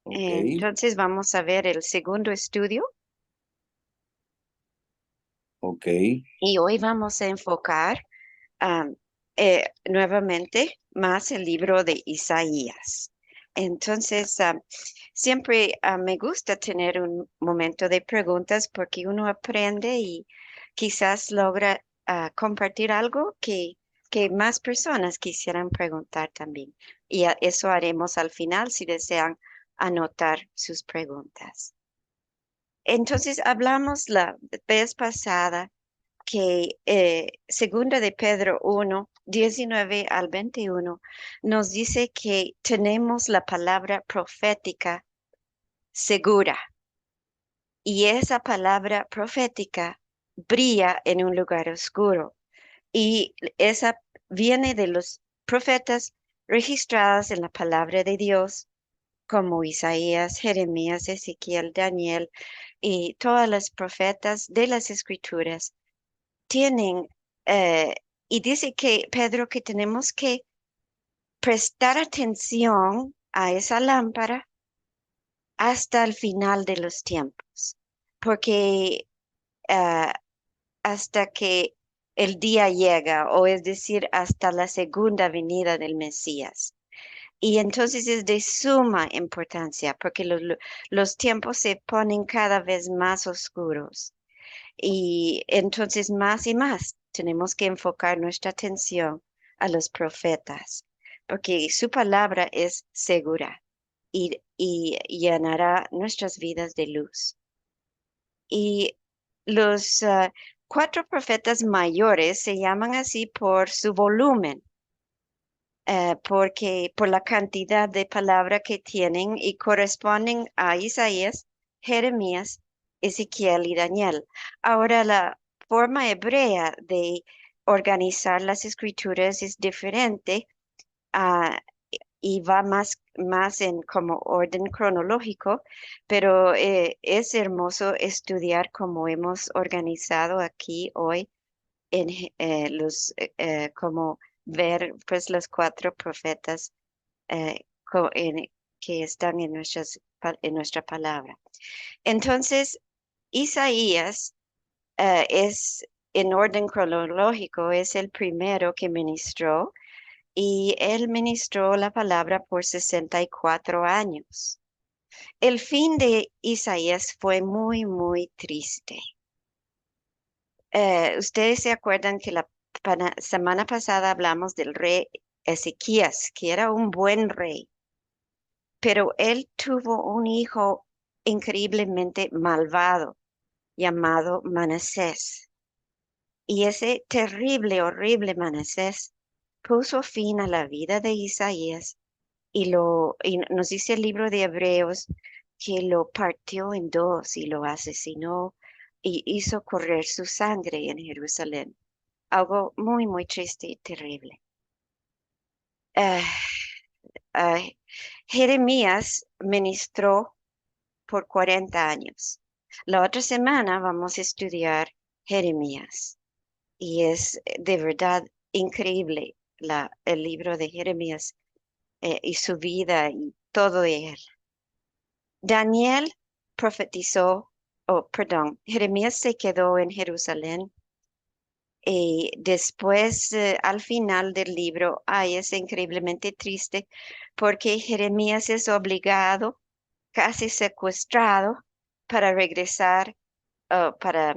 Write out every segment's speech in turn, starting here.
Ok, Entonces vamos a ver el segundo estudio ok, y hoy vamos a enfocar nuevamente más el libro de Isaías. Entonces, siempre me gusta tener un momento de preguntas porque uno aprende y quizás logra compartir algo que más personas quisieran preguntar también. Y eso haremos al final si desean anotar sus preguntas. Entonces, hablamos la vez pasada que segunda de Pedro 1:19 al 21 nos dice que tenemos la palabra profética segura y esa palabra profética brilla en un lugar oscuro y esa viene de los profetas registrados en la palabra de Dios como Isaías, Jeremías, Ezequiel, Daniel y todas las profetas de las escrituras tienen, eh, y dice que Pedro que tenemos que prestar atención a esa lámpara hasta el final de los tiempos, porque eh, hasta que el día llega, o es decir, hasta la segunda venida del Mesías. Y entonces es de suma importancia, porque los tiempos se ponen cada vez más oscuros. Y entonces más y más tenemos que enfocar nuestra atención a los profetas, porque su palabra es segura y llenará nuestras vidas de luz. Y los cuatro profetas mayores se llaman así por su volumen, porque por la cantidad de palabra que tienen y corresponden a Isaías, Jeremías, Ezequiel y Daniel. Ahora, la forma hebrea de organizar las escrituras es diferente, ah, y va más en como orden cronológico, pero es hermoso estudiar cómo hemos organizado aquí hoy en como ver pues los cuatro profetas que están en en nuestra palabra. Entonces, Isaías es en orden cronológico, es el primero que ministró y él ministró la palabra por 64 años. El fin de Isaías fue muy, muy triste. Ustedes se acuerdan que la semana pasada hablamos del rey Ezequías, que era un buen rey, pero él tuvo un hijo increíblemente malvado llamado Manasés. Y ese terrible, horrible Manasés puso fin a la vida de Isaías y nos dice el libro de Hebreos que lo partió en dos y lo asesinó y hizo correr su sangre en Jerusalén. Algo muy, muy triste y terrible. Ah, ah, Jeremías ministró por 40 años. La otra semana vamos a estudiar Jeremías y es de verdad increíble el libro de Jeremías y su vida y todo de él. Daniel profetizó, oh, perdón, Jeremías se quedó en Jerusalén y después, al final del libro, ay, es increíblemente triste porque Jeremías es obligado, casi secuestrado, para regresar, para,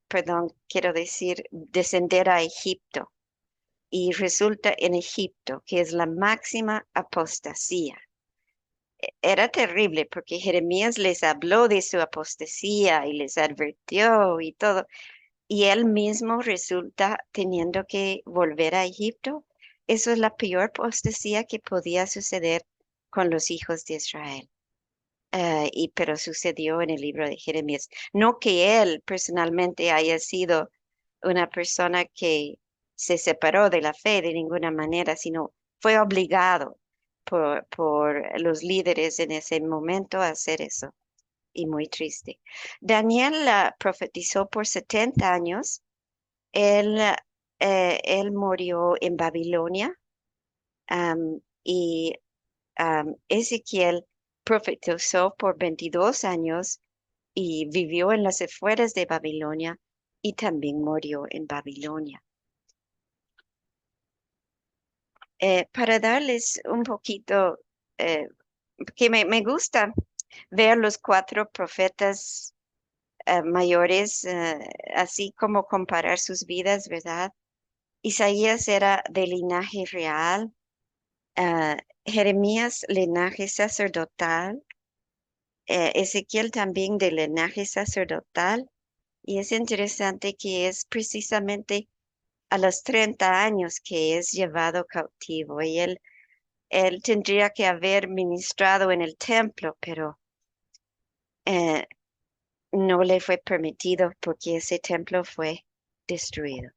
perdón, quiero decir, descender a Egipto. Y resulta en Egipto, que es la máxima apostasía. Era terrible porque Jeremías les habló de su apostasía y les advirtió y todo, y él mismo resulta teniendo que volver a Egipto. Eso es la peor apostasía que podía suceder con los hijos de Israel. Pero sucedió en el libro de Jeremías. No que él personalmente haya sido una persona que se separó de la fe de ninguna manera, sino fue obligado por los líderes en ese momento a hacer eso. Y muy triste. Daniel profetizó por 70 años. Él, él murió en Babilonia, y Ezequiel profetizó por 22 años y vivió en las afueras de Babilonia y también murió en Babilonia. Para darles un poquito, que me gusta ver los 4 profetas mayores, así como comparar sus vidas, ¿verdad? Isaías era de linaje real, Jeremías linaje sacerdotal, Ezequiel también de linaje sacerdotal, y es interesante que es precisamente a los 30 años que es llevado cautivo, y él tendría que haber ministrado en el templo, pero eh, no le fue permitido porque ese templo fue destruido.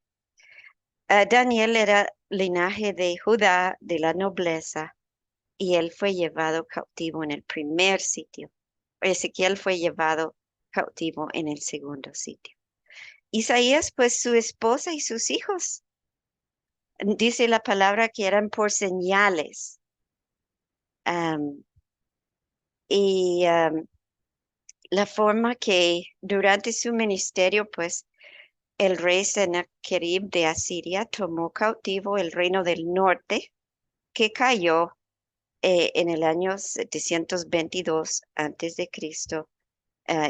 Daniel era linaje de Judá, de la nobleza, y él fue llevado cautivo en el primer sitio. Ezequiel fue llevado cautivo en el segundo sitio. Isaías, pues su esposa y sus hijos, dice la palabra que eran por señales. Am, y la forma que durante su ministerio, pues el rey Sennacherib de Asiria tomó cautivo el reino del norte, que cayó en el año 722 antes de Cristo,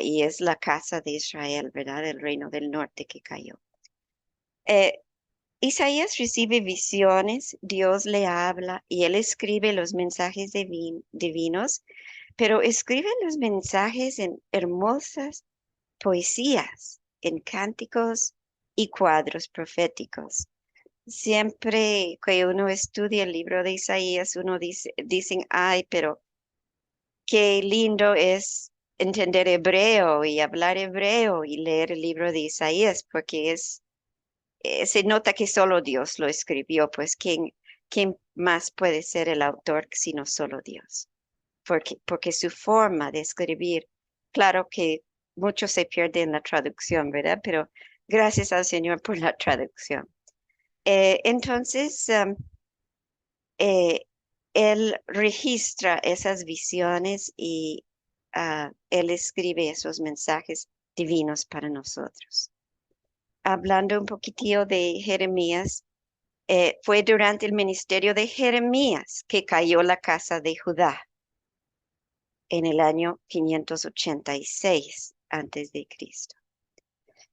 y es la casa de Israel, ¿verdad? El reino del norte que cayó. Eh, Isaías recibe visiones, Dios le habla y él escribe los mensajes divinos, pero escribe los mensajes en hermosas poesías, en cánticos y cuadros proféticos. Siempre que uno estudia el libro de Isaías, uno dicen, ay, pero qué lindo es entender hebreo y hablar hebreo y leer el libro de Isaías, porque se nota que solo Dios lo escribió, pues ¿quién más puede ser el autor sino solo Dios? Porque su forma de escribir, claro que mucho se pierde en la traducción, ¿verdad? Pero gracias al Señor por la traducción. Entonces, eh, él registra esas visiones y él escribe esos mensajes divinos para nosotros. Hablando un poquitillo de Jeremías, fue durante el ministerio de Jeremías que cayó la casa de Judá en el año 586 antes de Cristo.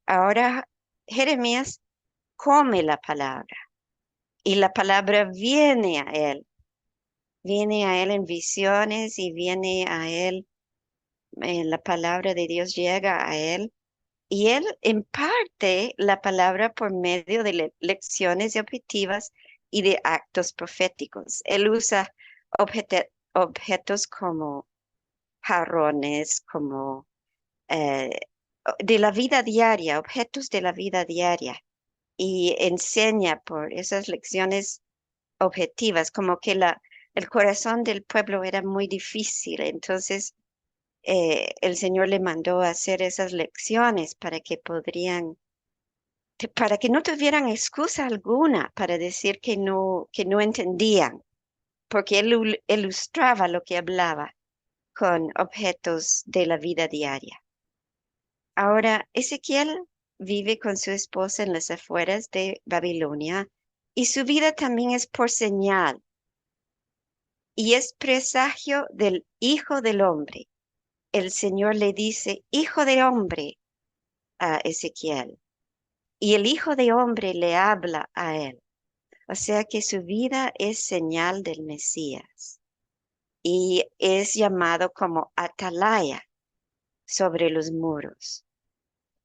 Ahora Jeremías come la palabra y la palabra viene a él en visiones y viene a él, la palabra de Dios llega a él y él imparte la palabra por medio de lecciones objetivas y de actos proféticos. Él usa objetos como jarrones, como eh, de la vida diaria, objetos de la vida diaria, y enseña por esas lecciones objetivas, como que el corazón del pueblo era muy difícil, entonces el Señor le mandó a hacer esas lecciones para que no tuvieran excusa alguna para decir que no entendían, porque él ilustraba lo que hablaba con objetos de la vida diaria. Ahora, Ezequiel vive con su esposa en las afueras de Babilonia y su vida también es por señal y es presagio del Hijo del Hombre. El Señor le dice, Hijo de Hombre, a Ezequiel, y el Hijo de Hombre le habla a él. O sea que su vida es señal del Mesías y es llamado como atalaya sobre los muros.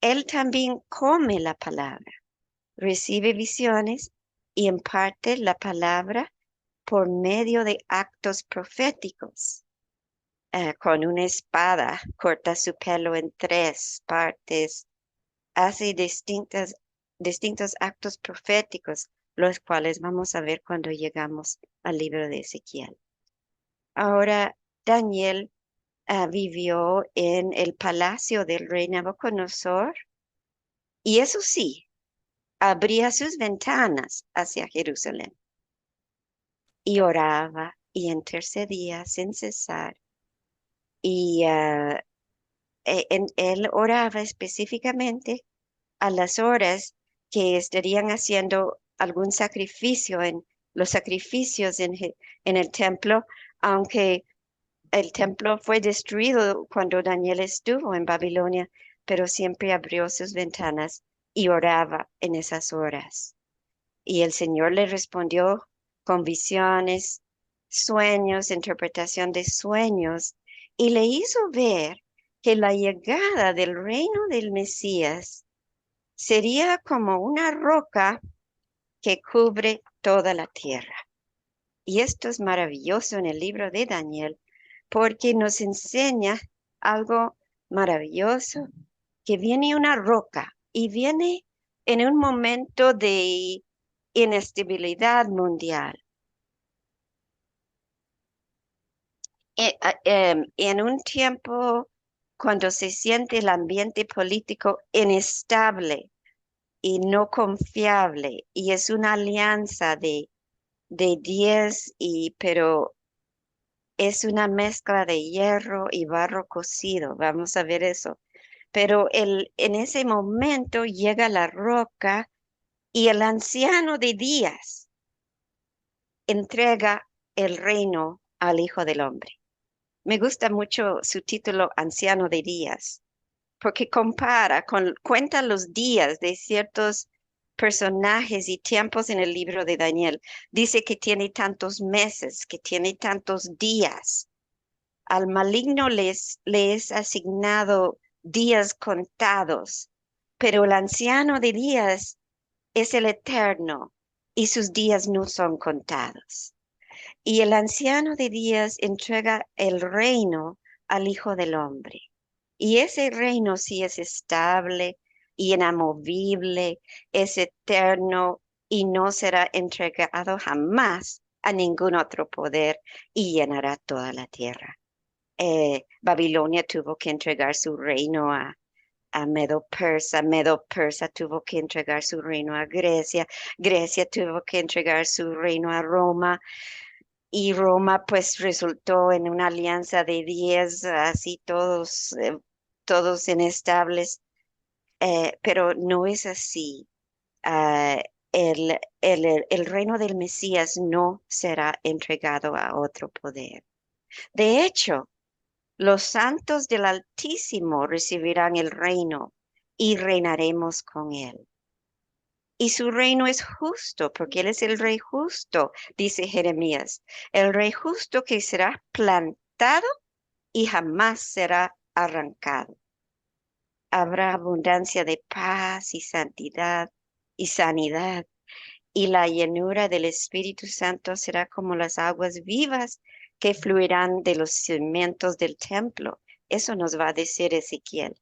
Él también come la palabra, recibe visiones y imparte la palabra por medio de actos proféticos. Con una espada corta su pelo en 3 partes, hace distintos actos proféticos, los cuales vamos a ver cuando llegamos al libro de Ezequiel. Ahora, Daniel vivió en el palacio del rey Nabucodonosor y eso sí, abría sus ventanas hacia Jerusalén y oraba y intercedía sin cesar Y él oraba específicamente a las horas que estarían haciendo algún sacrificio en los sacrificios en el templo, aunque el templo fue destruido cuando Daniel estuvo en Babilonia, pero siempre abrió sus ventanas y oraba en esas horas. Y el Señor le respondió con visiones, sueños, interpretación de sueños, y le hizo ver que la llegada del reino del Mesías sería como una roca que cubre toda la tierra. Y esto es maravilloso en el libro de Daniel, porque nos enseña algo maravilloso, que viene una roca y viene en un momento de inestabilidad mundial. En un tiempo cuando se siente el ambiente político inestable y no confiable, y es una alianza de 10 pero es una mezcla de hierro y barro cocido. Vamos a ver eso. Pero en ese momento llega la roca y el anciano de Días entrega el reino al Hijo del Hombre. Me gusta mucho su título, Anciano de Días, porque cuenta los días de ciertos personajes y tiempos en el libro de Daniel. Dice que tiene tantos meses, que tiene tantos días. Al maligno le es asignado días contados, pero el anciano de días es el eterno y sus días no son contados. Y el anciano de días entrega el reino al Hijo del Hombre. Y ese reino sí es estable y inamovible, es eterno y no será entregado jamás a ningún otro poder y llenará toda la tierra. Babilonia tuvo que entregar su reino a Medo-Persa, Medo-Persa tuvo que entregar su reino a Grecia, Grecia tuvo que entregar su reino a Roma, y Roma pues resultó en una alianza de 10, así todos inestables, pero no es así. Ah, el reino del Mesías no será entregado a otro poder. De hecho, los santos del Altísimo recibirán el reino y reinaremos con él. Y su reino es justo, porque él es el rey justo, dice Jeremías, el rey justo que será plantado y jamás será arrancado. Habrá abundancia de paz y santidad y sanidad, y la llenura del Espíritu Santo será como las aguas vivas que fluirán de los cimientos del templo. Eso nos va a decir Ezequiel.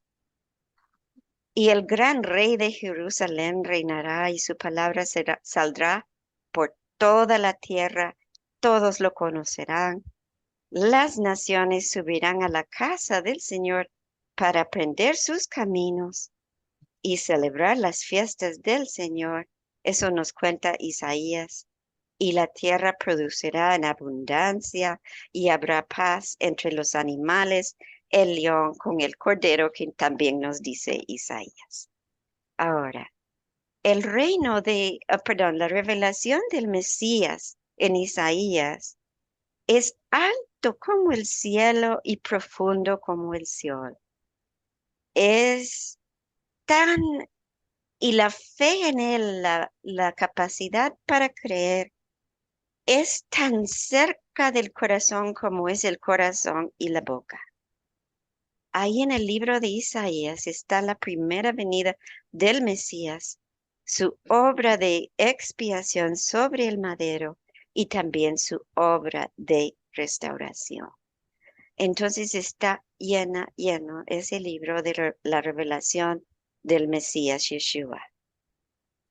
Y el gran rey de Jerusalén reinará y su palabra saldrá por toda la tierra, todos lo conocerán. Las naciones subirán a la casa del Señor para aprender sus caminos y celebrar las fiestas del Señor. Eso nos cuenta Isaías. Y la tierra producirá en abundancia y habrá paz entre los animales, el león con el cordero, que también nos dice Isaías. Ahora, la revelación del Mesías en Isaías es alto como el cielo y profundo como el Seol. Es tan, y la fe en él, la capacidad para creer, es tan cerca del corazón como es el corazón y la boca. Ahí en el libro de Isaías está la primera venida del Mesías, su obra de expiación sobre el madero y también su obra de restauración. Entonces está lleno ese libro de la revelación del Mesías Yeshua.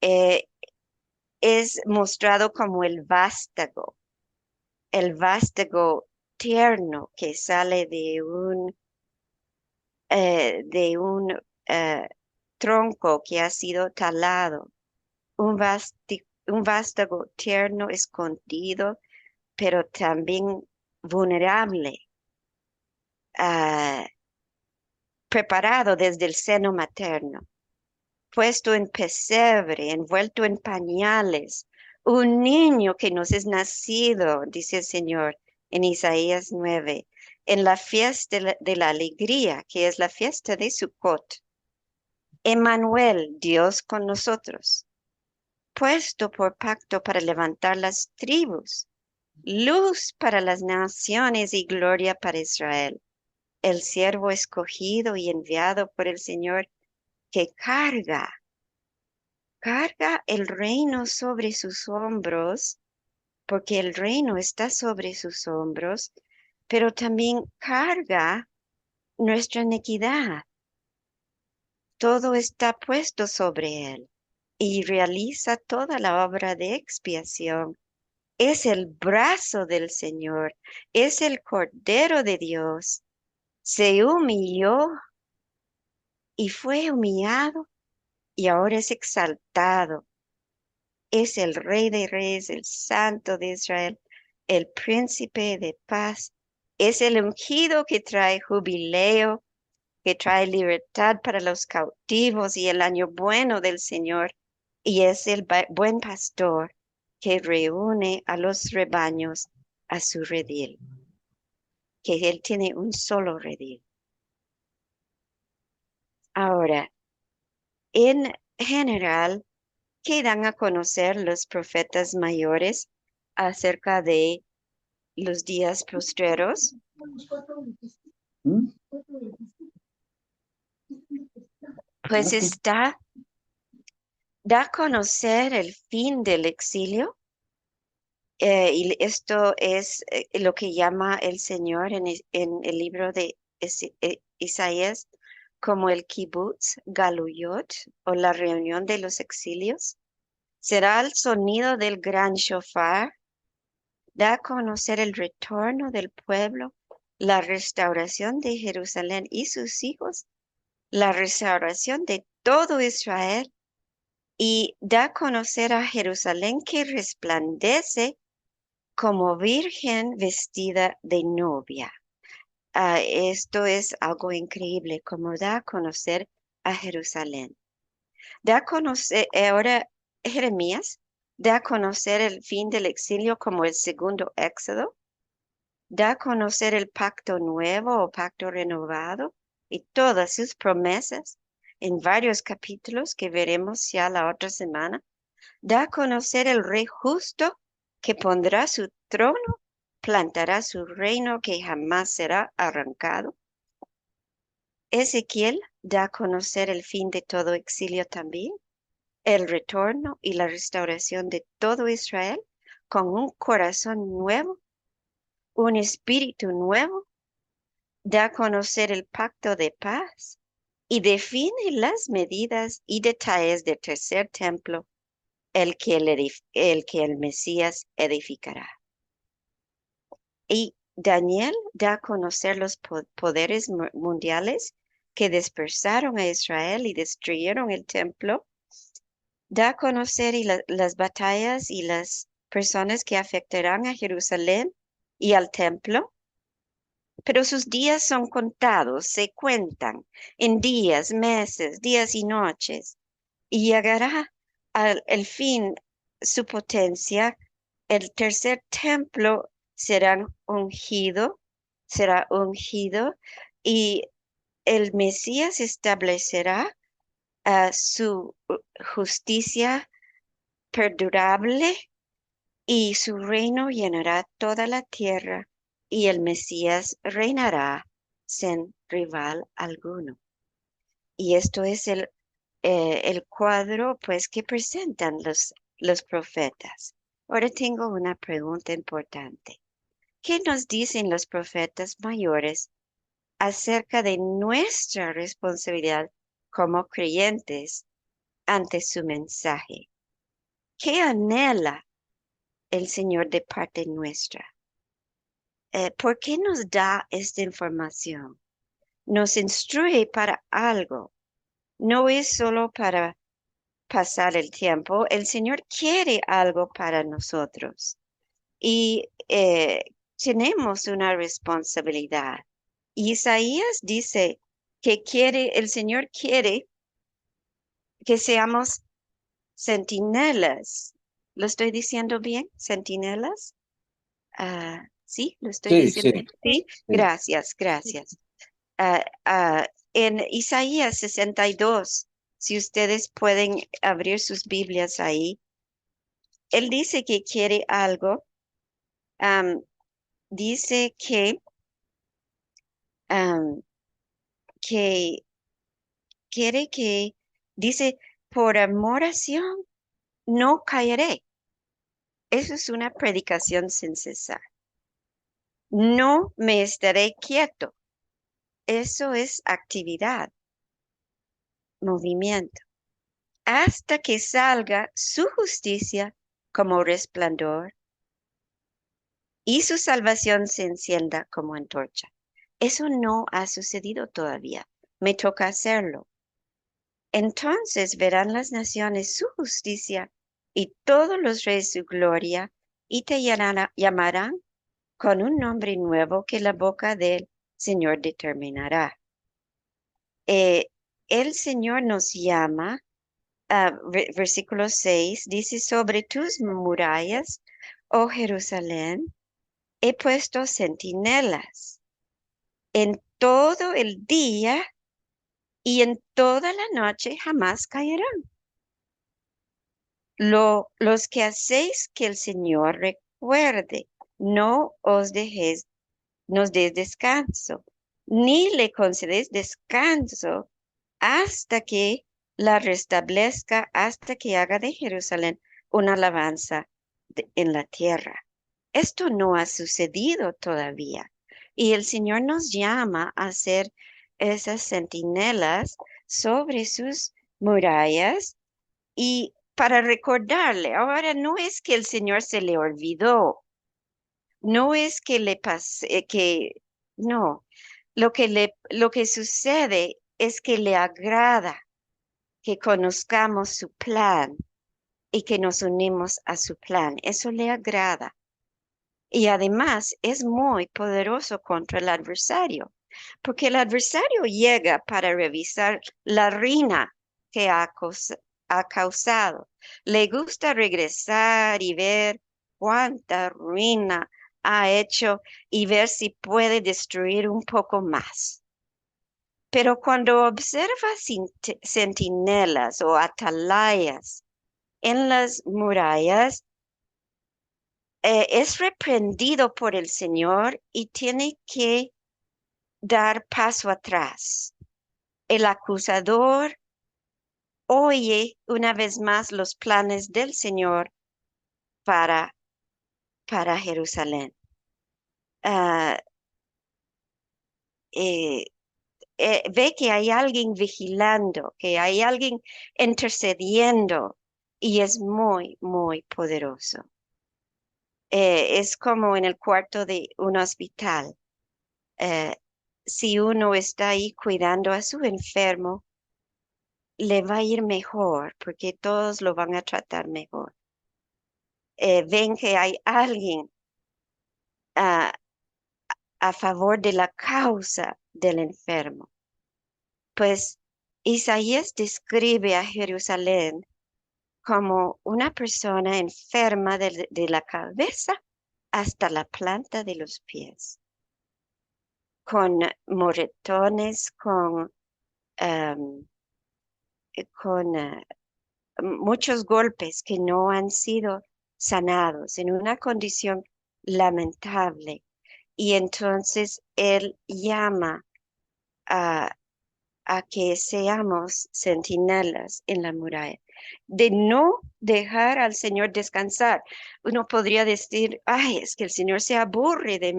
Eh, es mostrado como el vástago tierno que sale de un tronco que ha sido talado, un vástago tierno escondido, pero también vulnerable, ah, preparado desde el seno materno, puesto en pesebre, envuelto en pañales, un niño que nos es nacido, dice el Señor en Isaías 9, en la fiesta de la alegría, que es la fiesta de Sukkot. Emmanuel, Dios con nosotros, puesto por pacto para levantar las tribus, luz para las naciones y gloria para Israel. El siervo escogido y enviado por el Señor que carga el reino sobre sus hombros, porque el reino está sobre sus hombros, pero también carga nuestra iniquidad. Todo está puesto sobre él y realiza toda la obra de expiación. Es el brazo del Señor, es el Cordero de Dios. Se humilló y fue humillado y ahora es exaltado. Es el Rey de Reyes, el Santo de Israel, el Príncipe de paz. Es el ungido que trae jubileo, que trae libertad para los cautivos y el año bueno del Señor. Y es el buen pastor que reúne a los rebaños a su redil, que él tiene un solo redil. Ahora, en general, ¿qué dan a conocer los profetas mayores acerca de los días postreros? Pues da a conocer el fin del exilio. Y esto es lo que llama el Señor en el libro de Isaías como el kibbutz galuyot o la reunión de los exilios. Será el sonido del gran shofar, da a conocer el retorno del pueblo, la restauración de Jerusalén y sus hijos, la restauración de todo Israel y da a conocer a Jerusalén que resplandece como virgen vestida de novia. Esto es algo increíble, como da a conocer a Jerusalén. Da a conocer, ahora Jeremías da a conocer el fin del exilio como el segundo éxodo, da a conocer el pacto nuevo o pacto renovado y todas sus promesas en varios capítulos que veremos ya la otra semana. Da a conocer el rey justo que pondrá su trono, plantará su reino que jamás será arrancado. Ezequiel da a conocer el fin de todo exilio también, el retorno y la restauración de todo Israel con un corazón nuevo, un espíritu nuevo, da a conocer el pacto de paz y define las medidas y detalles del tercer templo, el que el Mesías edificará. Y Daniel da a conocer los poderes mundiales que dispersaron a Israel y destruyeron el templo. Da a conocer las batallas y las personas que afectarán a Jerusalén y al templo. Pero sus días son contados, se cuentan en días, meses, días y noches. Y llegará al el fin su potencia. El tercer templo será ungido y el Mesías establecerá su justicia perdurable y su reino llenará toda la tierra y el Mesías reinará sin rival alguno. Y esto es el cuadro pues que presentan los profetas. Ahora tengo una pregunta importante. ¿Qué nos dicen los profetas mayores acerca de nuestra responsabilidad como creyentes ante su mensaje? ¿Qué anhela el Señor de parte nuestra? ¿Por qué nos da esta información? Nos instruye para algo. No es solo para pasar el tiempo. El Señor quiere algo para nosotros y tenemos una responsabilidad. Isaías dice que el Señor quiere que seamos centinelas. ¿Lo estoy diciendo bien? ¿Centinelas? Sí, lo estoy Sí, diciendo sí, bien. Sí, sí. gracias, gracias. Ah, en Isaías 62, si ustedes pueden abrir sus Biblias ahí, él dice que quiere algo. am, Dice am, que quiere que, dice, por amor a Sión, no caeré. Eso es una predicación sin cesar. No me estaré quieto. Eso es actividad, movimiento, hasta que salga su justicia como resplandor y su salvación se encienda como antorcha. Eso no ha sucedido todavía. Me toca hacerlo. Entonces verán las naciones su justicia y todos los reyes su gloria y te llamarán con un nombre nuevo que la boca del Señor determinará. Eh, el Señor nos llama, versículo 6 dice, sobre tus murallas, oh Jerusalén, he puesto centinelas en todo el día y en toda la noche jamás caerán. Los que hacéis que el Señor recuerde, no os dejéis, nos des descanso, ni le concedes descanso hasta que la restablezca, hasta que haga de Jerusalén una alabanza en la tierra. Esto no ha sucedido todavía. Y el Señor nos llama a hacer esas centinelas sobre sus murallas y para recordarle. Ahora no es que el Señor se le olvidó, no es que le pase, no, lo que sucede es que le agrada que conozcamos su plan y que nos unimos a su plan. Eso le agrada. Y además es muy poderoso contra el adversario, porque el adversario llega para revisar la ruina que ha causado. Le gusta regresar y ver cuánta ruina ha hecho y ver si puede destruir un poco más. Pero cuando observa centinelas o atalayas en las murallas, es reprendido por el Señor y tiene que dar paso atrás. El acusador oye una vez más los planes del Señor para, para Jerusalén. Ah, eh, Ve que hay alguien vigilando, que hay alguien intercediendo y es muy, muy poderoso. Es como en el cuarto de un hospital. Eh, si uno está ahí cuidando a su enfermo, le va a ir mejor porque todos lo van a tratar mejor. Ven que hay alguien ah, a favor de la causa del enfermo. Pues Isaías describe a Jerusalén como una persona enferma de la cabeza hasta la planta de los pies, con moretones, em, con muchos golpes que no han sido sanados, en una condición lamentable. Y entonces él llama a, a que seamos centinelas en la muralla, de no dejar al Señor descansar. Uno podría decir, ay, es que el Señor se aburre de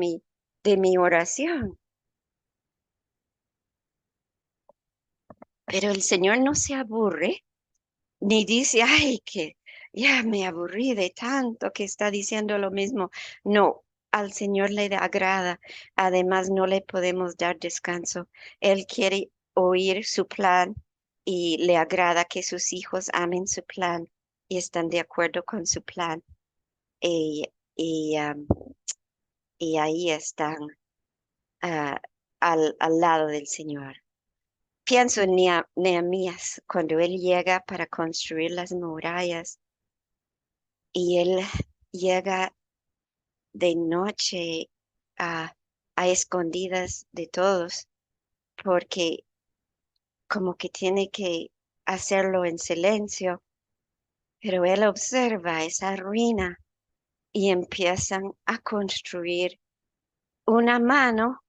mi oración, pero el Señor no se aburre ni dice, ay, que ya me aburrí de tanto que está diciendo lo mismo. No, al Señor le agrada. Además, no le podemos dar descanso. Él quiere oír su plan y le agrada que sus hijos amen su plan y están de acuerdo con su plan. Y, y, um, y ahí están. ah, al lado del Señor. Pienso en Nehemías cuando él llega para construir las murallas y él llega de noche a, a escondidas de todos porque como que tiene que hacerlo en silencio, pero él observa esa ruina y empiezan a construir una mano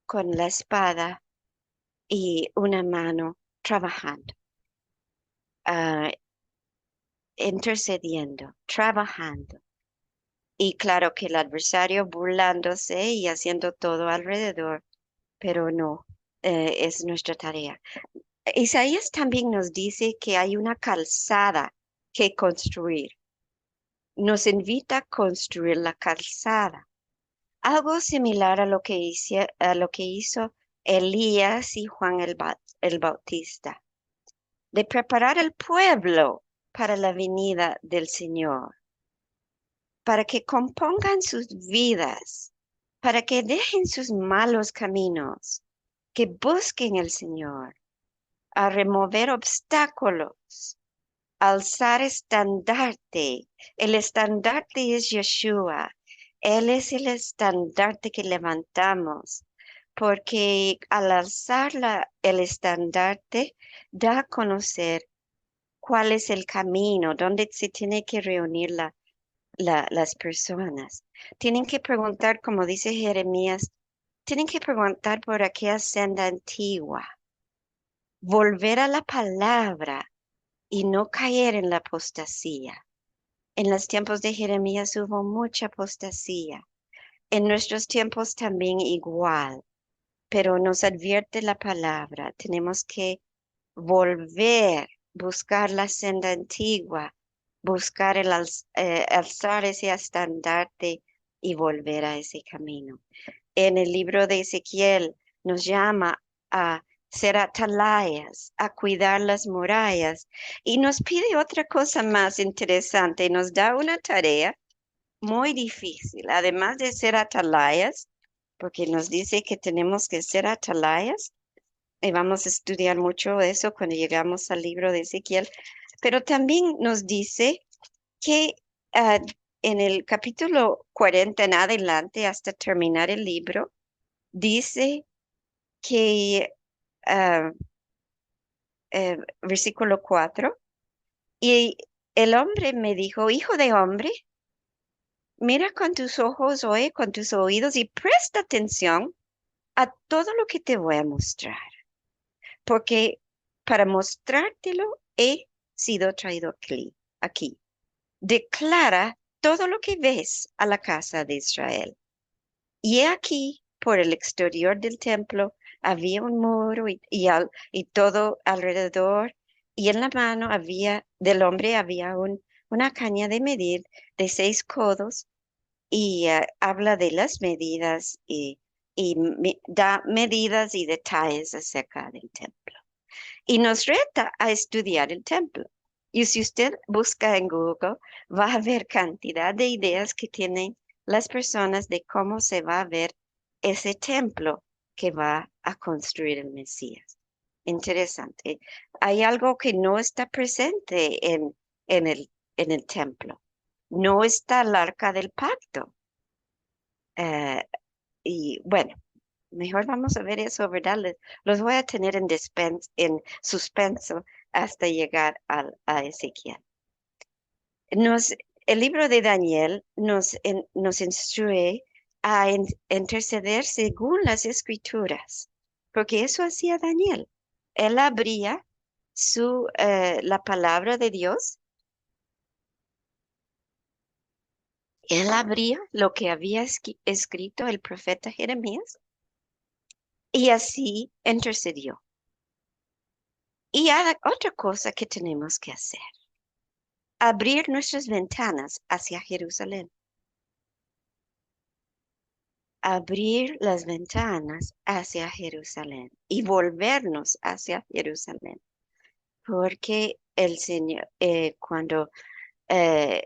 con la espada y una mano trabajando, ah, intercediendo, trabajando. Y claro que el adversario burlándose y haciendo todo alrededor, pero no, es nuestra tarea. Isaías también nos dice que hay una calzada que construir. Nos invita a construir la calzada. Algo similar a lo que hizo Elías y Juan el Bautista, de preparar el pueblo para la venida del Señor, para que compongan sus vidas, para que dejen sus malos caminos, que busquen el Señor, a remover obstáculos, alzar estandarte. El estandarte es Yeshua. Él es el estandarte que levantamos, porque al alzar el estandarte da a conocer cuál es el camino, dónde se tiene que reunir las personas. Tienen que preguntar, como dice Jeremías, tienen que preguntar por aquella senda antigua, volver a la palabra y no caer en la apostasía. En los tiempos de Jeremías hubo mucha apostasía. En nuestros tiempos también igual, pero nos advierte la palabra. Tenemos que volver, buscar la senda antigua, buscar alzar ese estandarte y volver a ese camino. En el libro de Ezequiel nos llama a ser atalayas, a cuidar las murallas y nos pide otra cosa más interesante. Nos da una tarea muy difícil, además de ser atalayas, porque nos dice que tenemos que ser atalayas y vamos a estudiar mucho eso cuando llegamos al libro de Ezequiel, pero también nos dice que ah, en el capítulo 40 en adelante, hasta terminar el libro, dice que, ah, versículo 4, y el hombre me dijo, hijo de hombre, mira con tus ojos, oye con tus oídos y presta atención a todo lo que te voy a mostrar, porque para mostrártelo he sido traído aquí. Declara todo lo que ves a la casa de Israel. Y he aquí, por el exterior del templo, había un muro y todo alrededor, y en la mano del hombre había una caña de medir de 6 codos, y habla de las medidas y da medidas y detalles acerca del templo. Y nos reta a estudiar el templo. Y si usted busca en Google, va a ver cantidad de ideas que tienen las personas de cómo se va a ver ese templo que va a construir el Mesías. Interesante. Hay algo que no está presente en en el templo. No está el arca del pacto. Eh, y bueno, mejor vamos a ver eso, ¿verdad? Los voy a tener en suspenso hasta llegar a Ezequiel. Nos, el libro de Daniel nos instruye a interceder según las escrituras, porque eso hacía Daniel. Él abría la palabra de Dios, él abría lo que había escrito el profeta Jeremías y así intercedió. Y hay otra cosa que tenemos que hacer, abrir nuestras ventanas hacia Jerusalén. Abrir las ventanas hacia Jerusalén y volvernos hacia Jerusalén. Porque el Señor, cuando eh,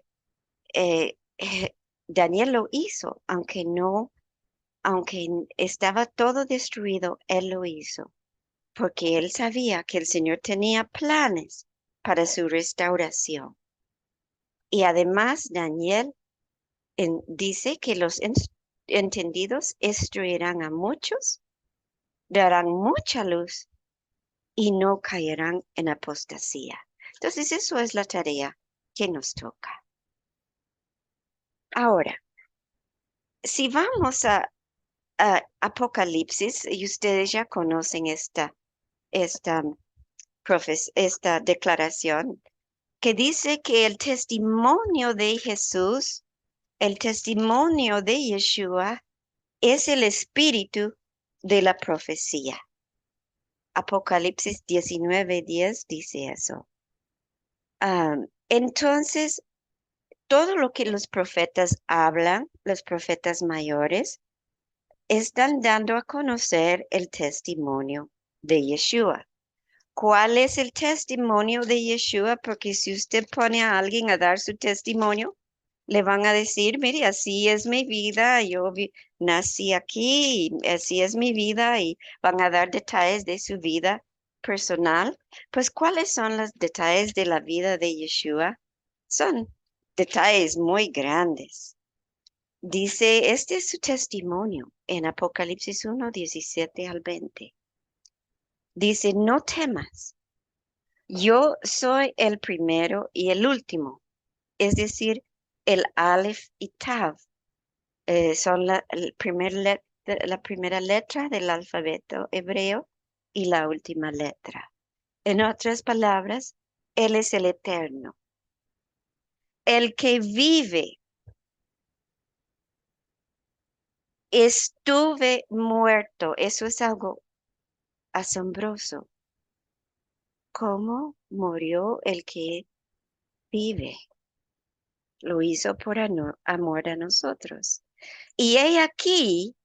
eh, Daniel lo hizo, aunque no aunque estaba todo destruido, él lo hizo, porque él sabía que el Señor tenía planes para su restauración. Y además, Daniel dice que los entendidos instruirán a muchos, darán mucha luz y no caerán en apostasía. Entonces, eso es la tarea que nos toca. Ahora, si vamos a Apocalipsis, y ustedes ya conocen esta, esta declaración, que dice que el testimonio de Jesús, el testimonio de Yeshua, es el espíritu de la profecía. Apocalipsis 19:10 dice eso. Entonces, todo lo que los profetas hablan, los profetas mayores, están dando a conocer el testimonio de Yeshua. ¿Cuál es el testimonio de Yeshua? Porque si usted pone a alguien a dar su testimonio, le van a decir, mire, así es mi vida, nací aquí, y así es mi vida, y van a dar detalles de su vida personal. Pues, ¿cuáles son los detalles de la vida de Yeshua? Son detalles muy grandes. Dice, este es su testimonio en Apocalipsis 1:17 al 20. Dice, no temas, yo soy el primero y el último, es decir, el Aleph y Tav. Son la primera letra del alfabeto hebreo y la última letra. En otras palabras, Él es el eterno, el que vive. Estuve muerto. Eso es algo asombroso. ¿Cómo murió el que vive? Lo hizo por amor a nosotros. Y he aquí,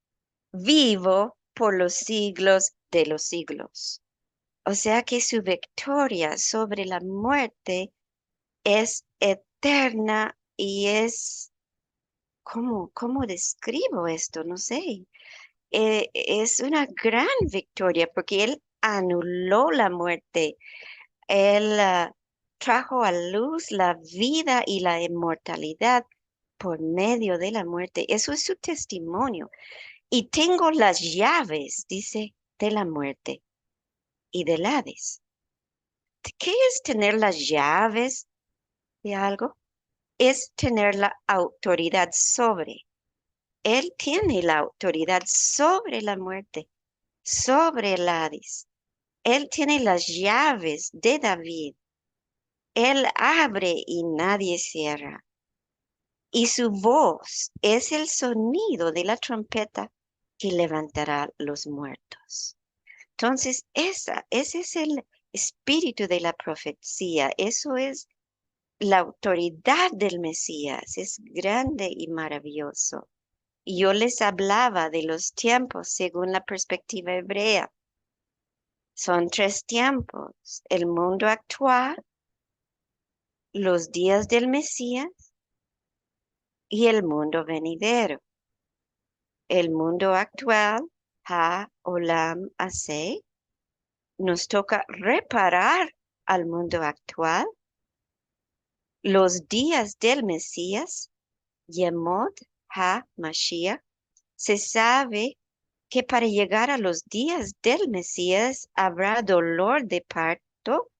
vivo por los siglos de los siglos. O sea que su victoria sobre la muerte es eterna y es, ¿cómo describo esto? No sé. Es una gran victoria porque Él anuló la muerte. Él trajo a luz la vida y la inmortalidad por medio de la muerte. Eso es su testimonio. Y tengo las llaves, dice, de la muerte y del Hades. ¿Qué es tener las llaves de algo? Es tener la autoridad sobre. Él tiene la autoridad sobre la muerte, sobre el Hades. Él tiene las llaves de David. Él abre y nadie cierra. Y su voz es el sonido de la trompeta que levantará los muertos. Entonces, ese es el espíritu de la profecía. Eso es la autoridad del Mesías. Es grande y maravilloso. Y yo les hablaba de los tiempos según la perspectiva hebrea. Son tres tiempos: el mundo actual, los días del Mesías y el mundo venidero. El mundo actual, Ha Olam Aseh, nos toca reparar al mundo actual. Los días del Mesías, Yemod HaMashiach, se sabe que para llegar a los días del Mesías habrá dolor de parto,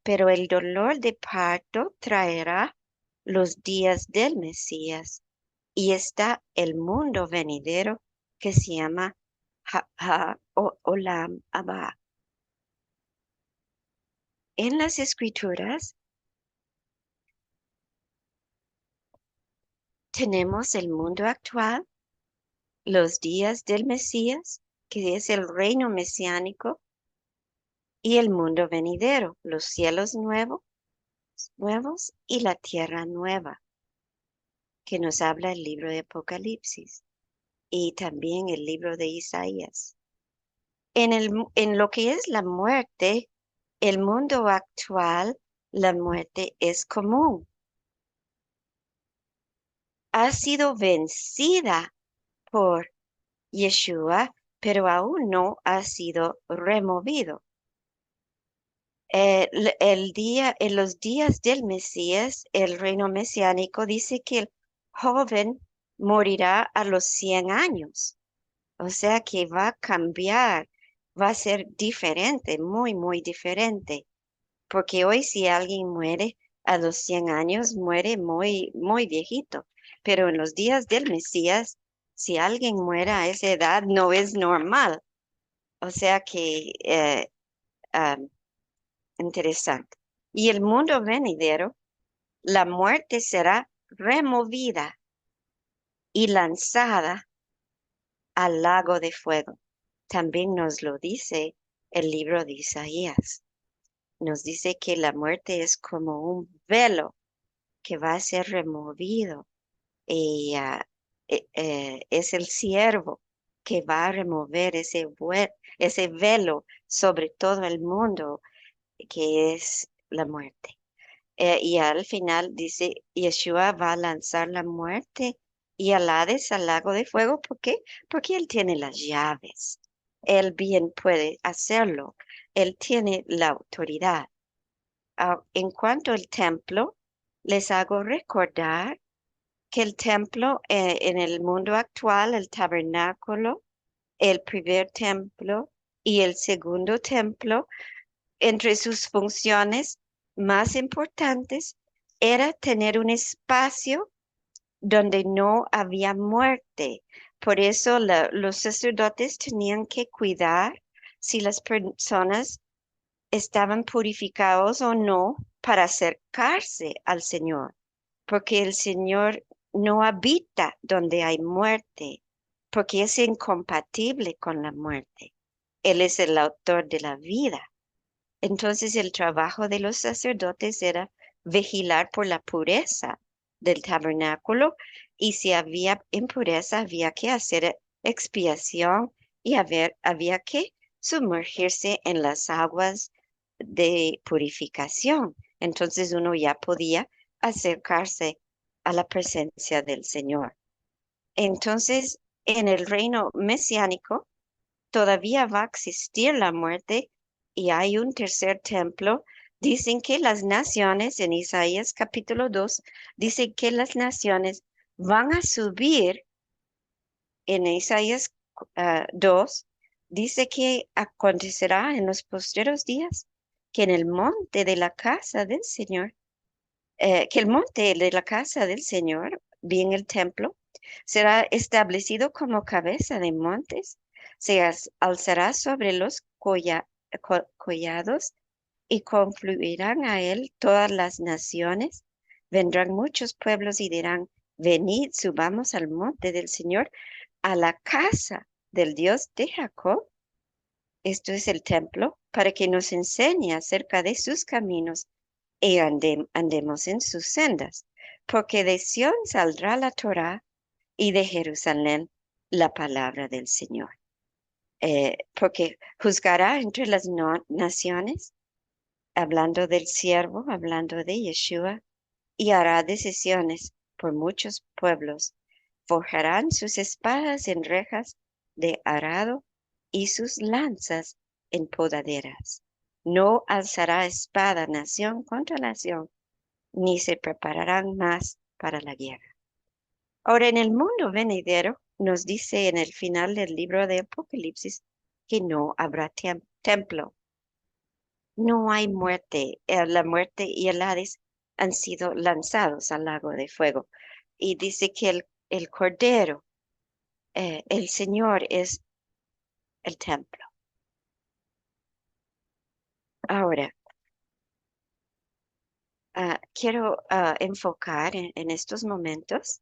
pero el dolor de parto traerá los días del Mesías. Y está el mundo venidero que se llama Olam Abba. En las Escrituras tenemos el mundo actual, los días del Mesías, que es el reino mesiánico, y el mundo venidero, los cielos nuevos y la tierra nueva, que nos habla el libro de Apocalipsis y también el libro de Isaías. En lo que es la muerte, el mundo actual, la muerte es común. Ha sido vencida por Yeshua, pero aún no ha sido removido. En los días del Mesías, el reino mesiánico dice que el joven morirá a los 100 años. O sea que va a cambiar, va a ser diferente, muy, muy diferente. Porque hoy si alguien muere a los 100 años, muere muy, muy viejito. Pero en los días del Mesías, si alguien muere a esa edad, no es normal. O sea que ah, interesante. Y el mundo venidero, la muerte será removida y lanzada al lago de fuego. También nos lo dice el libro de Isaías. Nos dice que la muerte es como un velo que va a ser removido y es el siervo que va a remover ese velo sobre todo el mundo que es la muerte. Y al final dice, Yeshua va a lanzar la muerte y al Hades al lago de fuego. ¿Por qué? Porque él tiene las llaves. Él bien puede hacerlo. Él tiene la autoridad. En cuanto al templo, les hago recordar que el templo en el mundo actual, el tabernáculo, el primer templo y el segundo templo, entre sus funciones más importantes era tener un espacio donde no había muerte. Por eso los sacerdotes tenían que cuidar si las personas estaban purificados o no para acercarse al Señor, porque el Señor no habita donde hay muerte, porque es incompatible con la muerte. Él es el autor de la vida. Entonces el trabajo de los sacerdotes era vigilar por la pureza del tabernáculo y si había impureza había que hacer expiación y había que sumergirse en las aguas de purificación. Entonces uno ya podía acercarse a la presencia del Señor. Entonces, en el reino mesiánico, todavía va a existir la muerte y hay un tercer templo. Dicen que las naciones, en Isaías capítulo 2, dicen que las naciones van a subir, en Isaías 2, dice que acontecerá en los postreros días que en el monte de la casa del Señor, que el monte de la casa del Señor, bien el templo, será establecido como cabeza de montes, alzará sobre los collados y confluirán a él todas las naciones. Vendrán muchos pueblos y dirán, venid, subamos al monte del Señor, a la casa del Dios de Jacob. Esto es el templo, para que nos enseñe acerca de sus caminos y andemos en sus sendas, porque de Sión saldrá la Torá y de Jerusalén la palabra del Señor. Porque juzgará entre las naciones, hablando del siervo, hablando de Yeshua, y hará decisiones por muchos pueblos. Forjarán sus espadas en rejas de arado y sus lanzas en podaderas. No alzará espada nación contra nación, ni se prepararán más para la guerra. Ahora, en el mundo venidero, nos dice en el final del libro de Apocalipsis que no habrá templo, no hay muerte. La muerte y el Hades han sido lanzados al lago de fuego. Y dice que el Cordero, el Señor es el templo. Ahora, quiero enfocar en estos momentos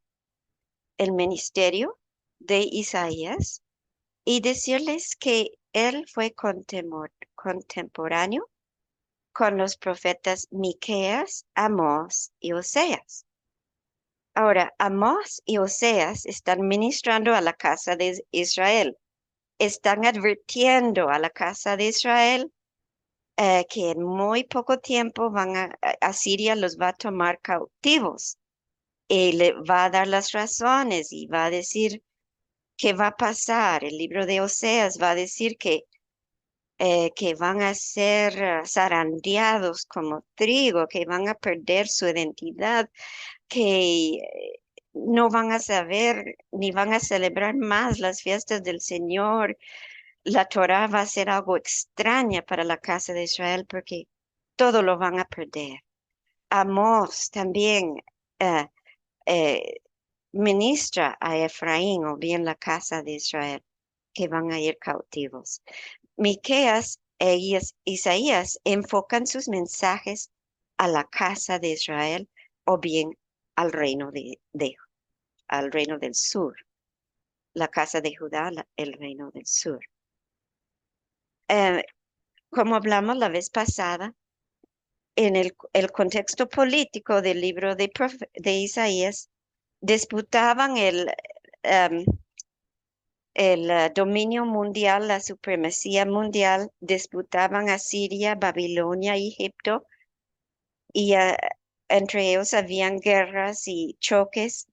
el ministerio de Isaías y decirles que él fue contemporáneo con los profetas Miqueas, Amós y Oseas. Ahora, Amós y Oseas están ministrando a la casa de Israel. Están advirtiendo a la casa de Israel que en muy poco tiempo Asiria los va a tomar cautivos y le va a dar las razones y va a decir ¿qué va a pasar? El libro de Oseas va a decir que van a ser zarandeados como trigo, que van a perder su identidad, que no van a saber ni van a celebrar más las fiestas del Señor. La Torá va a ser algo extraña para la casa de Israel porque todo lo van a perder. Amós también eh, eh, ministra a Efraín o bien la casa de Israel que van a ir cautivos. Miqueas e Isaías enfocan sus mensajes a la casa de Israel o bien al reino al reino del sur, la casa de Judá, el reino del sur. Eh, como hablamos la vez pasada, en el contexto político del libro de Isaías, disputaban em, el dominio mundial, la supremacía mundial, disputaban a Siria, Babilonia, Egipto, y entre ellos habían guerras y choques,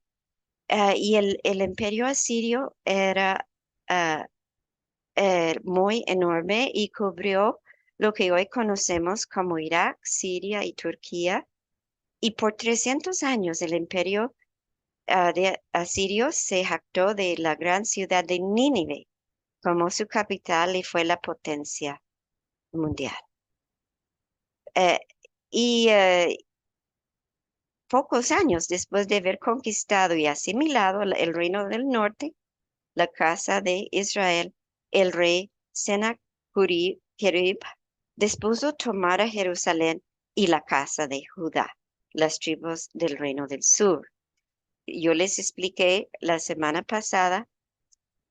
y el imperio asirio era ah, muy enorme y cubrió lo que hoy conocemos como Irak, Siria y Turquía. Y por 300 años el imperio de asirio se jactó de la gran ciudad de Nínive como su capital y fue la potencia mundial. Eh, y pocos años después de haber conquistado y asimilado el reino del norte, la casa de Israel, el rey Sennacherib dispuso tomar a Jerusalén y la casa de Judá, las tribus del reino del sur. Yo les expliqué la semana pasada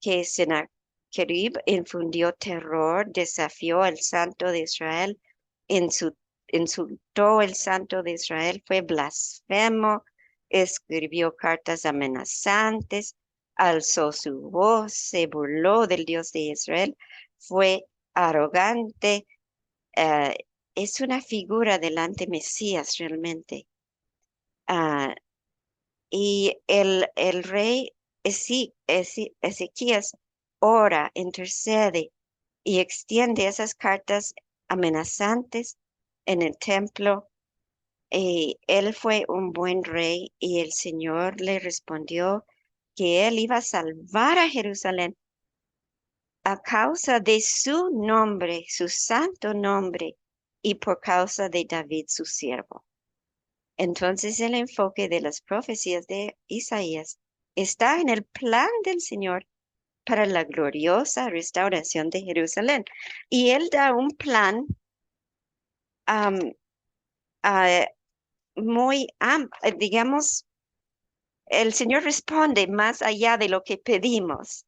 que Sennacherib infundió terror, desafió al santo de Israel, insultó al santo de Israel, fue blasfemo, escribió cartas amenazantes, alzó su voz, se burló del Dios de Israel, fue arrogante, eh, es una figura del anti-Mesías realmente. Ah, y el rey Ezequías ora, intercede y extiende esas cartas amenazantes en el templo. Y él fue un buen rey y el Señor le respondió que él iba a salvar a Jerusalén a causa de su nombre, su santo nombre, y por causa de David, su siervo. Entonces el enfoque de las profecías de Isaías está en el plan del Señor para la gloriosa restauración de Jerusalén. Y él da un plan am, ah, digamos, el Señor responde más allá de lo que pedimos.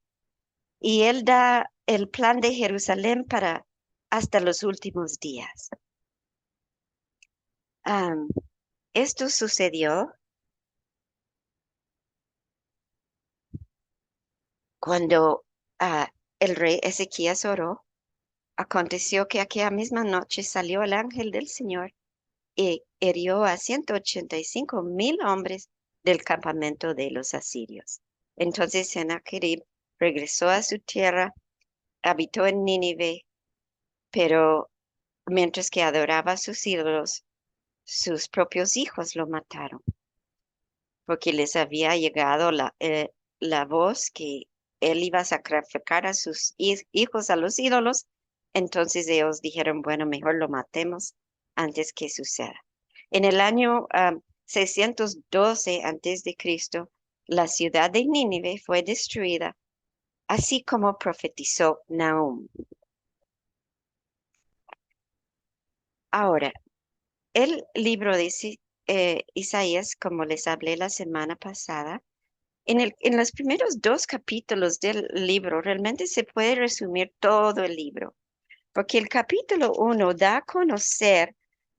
Y él da el plan de Jerusalén para hasta los últimos días. Am, Esto sucedió cuando el rey Ezequías oró. Aconteció que aquella misma noche salió el ángel del Señor y hirió a 185,000 hombres del campamento de los asirios. Entonces Sennacherib regresó a su tierra, habitó en Nínive, pero mientras que adoraba a sus ídolos, sus propios hijos lo mataron, porque les había llegado la voz que él iba a sacrificar a sus hijos a los ídolos. Entonces ellos dijeron, bueno, mejor lo matemos antes que suceda. En el año 612 antes de Cristo, la ciudad de Nínive fue destruida, así como profetizó Nahum. Ahora, el libro de Isaías, como les hablé la semana pasada, en los primeros dos capítulos del libro realmente se puede resumir todo el libro, porque el capítulo 1 da a conocer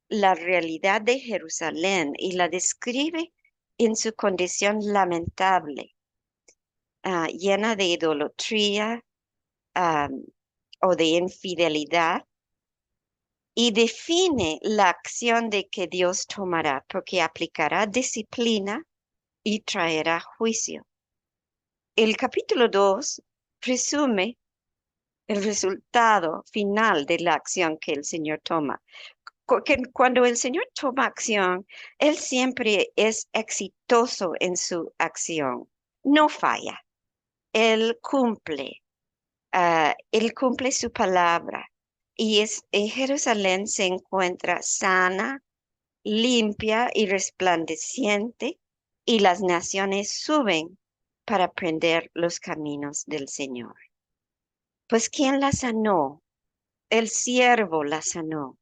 la realidad de Jerusalén y la describe en su condición lamentable, llena de idolatría, ah, o de infidelidad, y define la acción de que Dios tomará, porque aplicará disciplina y traerá juicio. el capítulo 2 resume el resultado final de la acción que el Señor toma. Porque cuando el Señor toma acción, Él siempre es exitoso en su acción. No falla. Él cumple su palabra. Y Jerusalén se encuentra sana, limpia y resplandeciente, y las naciones suben para aprender los caminos del Señor. Pues ¿quién la sanó? El siervo la sanó.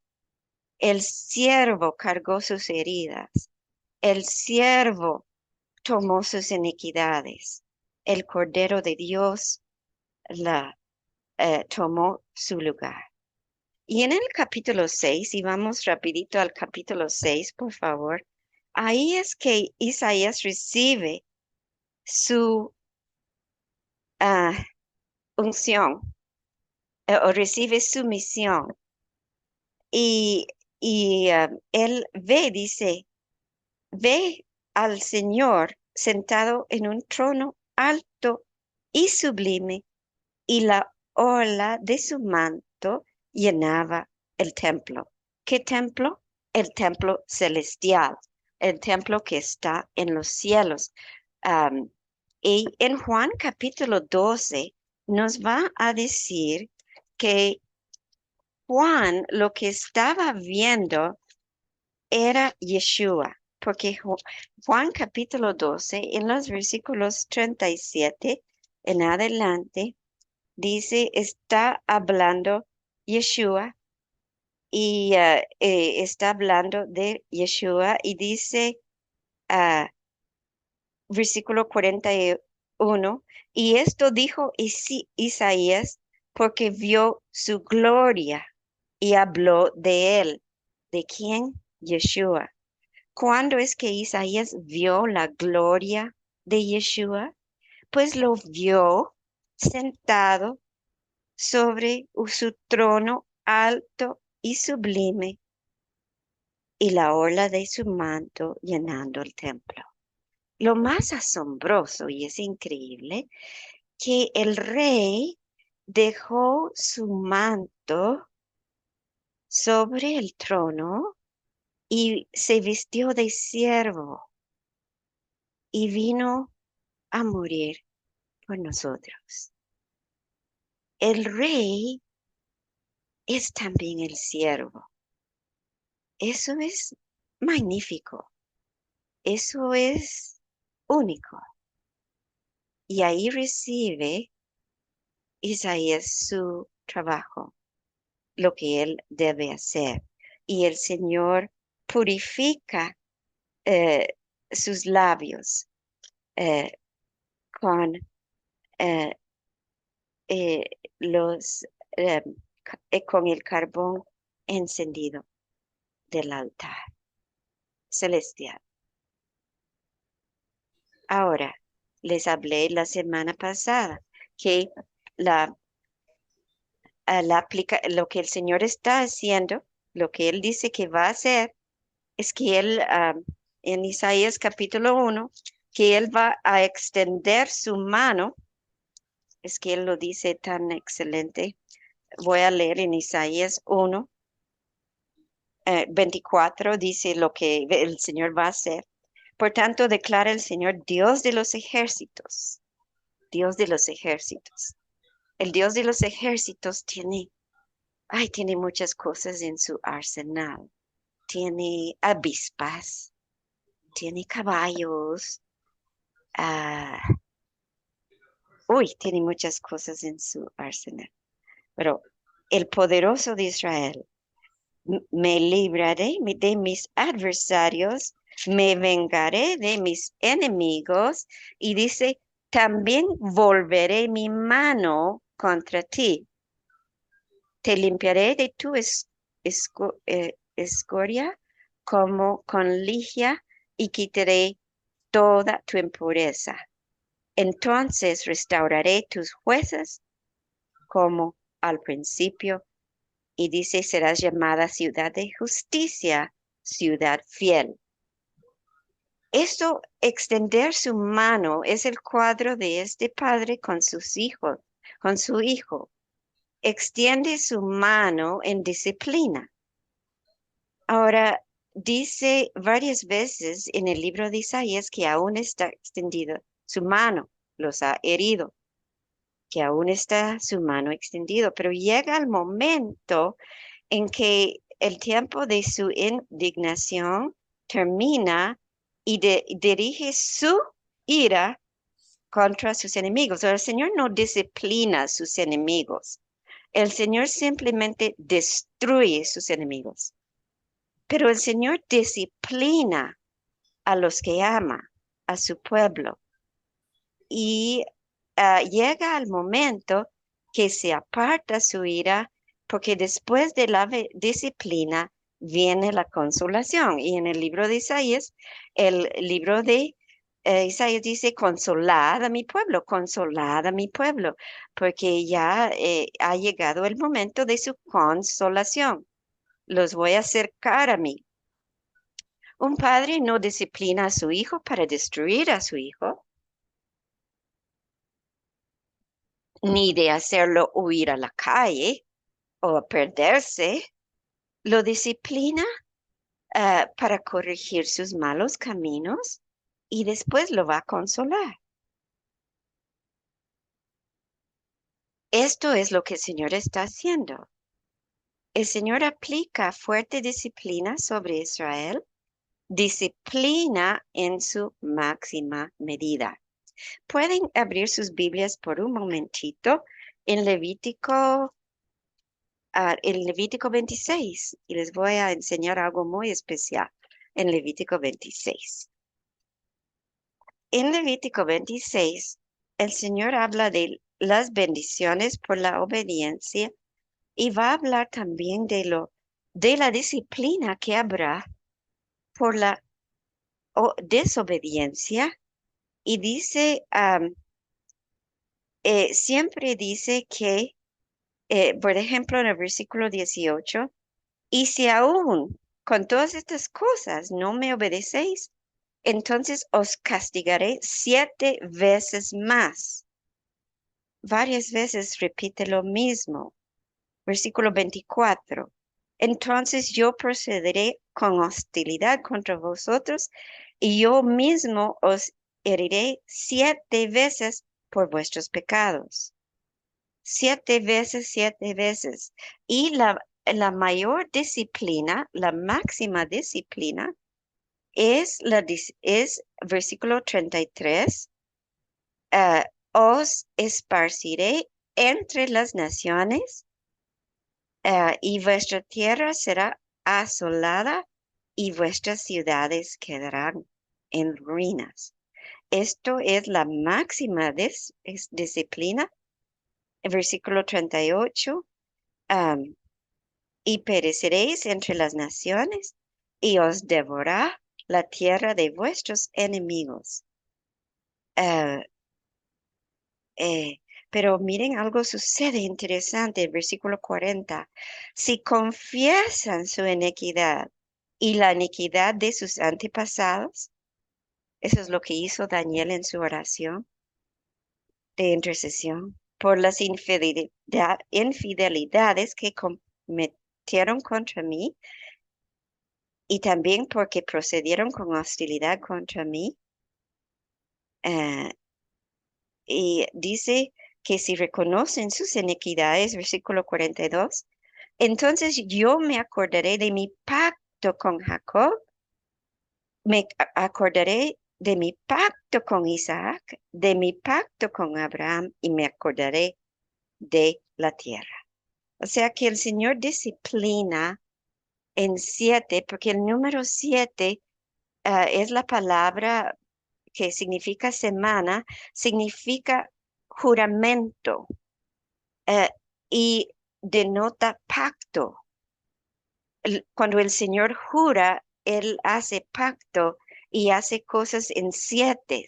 El siervo cargó sus heridas. El siervo tomó sus iniquidades. El Cordero de Dios la tomó su lugar. Y en el capítulo 6, y vamos rapidito al capítulo 6, por favor, ahí es que Isaías recibe su ah, unción, o recibe su misión. Y, y él dice, ve al Señor sentado en un trono alto y sublime, y la ola de su manto llenaba el templo. ¿Qué templo? El templo celestial, el templo que está en los cielos. Am, y en Juan capítulo 12 nos va a decir que Juan lo que estaba viendo era Yeshua, porque Juan capítulo 12, en los versículos 37 en adelante, dice, está hablando Yeshua y está hablando de Yeshua y dice, ah, versículo 41, y esto dijo Isaías porque vio su gloria y habló de él. ¿De quién? Yeshua. ¿Cuándo es que Isaías vio la gloria de Yeshua? Pues lo vio sentado sobre su trono alto y sublime, y la orla de su manto llenando el templo. Lo más asombroso y es increíble que el rey dejó su manto sobre el trono y se vistió de siervo y vino a morir por nosotros. El rey es también el siervo. Eso es magnífico. Eso es único. Y ahí recibe Isaías su trabajo, lo que él debe hacer. Y el Señor purifica eh, sus labios eh, con eh, eh, los con el carbón encendido del altar celestial. Ahora, les hablé la semana pasada que la, lo que el Señor está haciendo, lo que Él dice que va a hacer, es que Él, en Isaías capítulo 1, que Él va a extender su mano, es que Él lo dice tan excelente. Voy a leer en Isaías 1, 24, dice lo que el Señor va a hacer. Por tanto, declara el Señor, Dios de los ejércitos, Dios de los ejércitos. El Dios de los ejércitos tiene muchas cosas en su arsenal. Tiene avispas, tiene caballos, ah, tiene muchas cosas en su arsenal. Pero el poderoso de Israel, me libraré de mis adversarios, me vengaré de mis enemigos, y dice, también volveré mi mano contra ti. Te limpiaré de tu escoria como con lija y quitaré toda tu impureza. Entonces restauraré tus jueces como al principio, y dice, serás llamada ciudad de justicia, ciudad fiel. Esto, extender su mano, es el cuadro de este padre con sus hijos, con su hijo. Extiende su mano en disciplina. Ahora, dice varias veces en el libro de Isaías que aún está extendida su mano, los ha herido, que aún está su mano extendido, pero llega el momento en que el tiempo de su indignación termina y dirige su ira contra sus enemigos. El Señor no disciplina a sus enemigos. El Señor simplemente destruye sus enemigos. Pero el Señor disciplina a los que ama, a su pueblo. Y llega el momento que se aparta su ira, porque después de la disciplina viene la consolación. Y en el libro de Isaías, el libro de Isaías dice, consolad a mi pueblo, porque ya ha llegado el momento de su consolación. Los voy a acercar a mí. Un padre no disciplina a su hijo para destruir a su hijo, ni de hacerlo huir a la calle o a perderse. Lo disciplina para corregir sus malos caminos y después lo va a consolar. Esto es lo que el Señor está haciendo. El Señor aplica fuerte disciplina sobre Israel, disciplina en su máxima medida. Pueden abrir sus Biblias por un momentito en Levítico 26 y les voy a enseñar algo muy especial en Levítico 26. En Levítico 26, el Señor habla de las bendiciones por la obediencia y va a hablar también de la disciplina que habrá por la desobediencia y dice, siempre dice que, por ejemplo, en el versículo 18, y si aún con todas estas cosas no me obedecéis, entonces os castigaré 7 veces más. Varias veces repite lo mismo. Versículo 24. Entonces yo procederé con hostilidad contra vosotros y yo mismo os heriré 7 veces por vuestros pecados. 7 veces, 7 veces. Y la mayor disciplina, la máxima disciplina, es versículo 33. Os esparciré entre las naciones y vuestra tierra será asolada y vuestras ciudades quedarán en ruinas. Esto es la máxima disciplina. Versículo 38. Y pereceréis entre las naciones y os devorará la tierra de vuestros enemigos. Ah, eh, pero miren, algo sucede interesante, el versículo 40. Si confiesan su iniquidad y la iniquidad de sus antepasados, eso es lo que hizo Daniel en su oración de intercesión, por las infidelidades que cometieron contra mí y también porque procedieron con hostilidad contra mí. eh, y dice que si reconocen sus iniquidades, versículo 42, entonces yo me acordaré de mi pacto con Jacob, me acordaré de mi pacto con Isaac, de mi pacto con Abraham y me acordaré de la tierra. O sea que el Señor disciplina en 7, porque el número 7 es la palabra que significa semana, significa juramento eh, y denota pacto. Cuando el Señor jura, Él hace pacto y hace cosas en 7.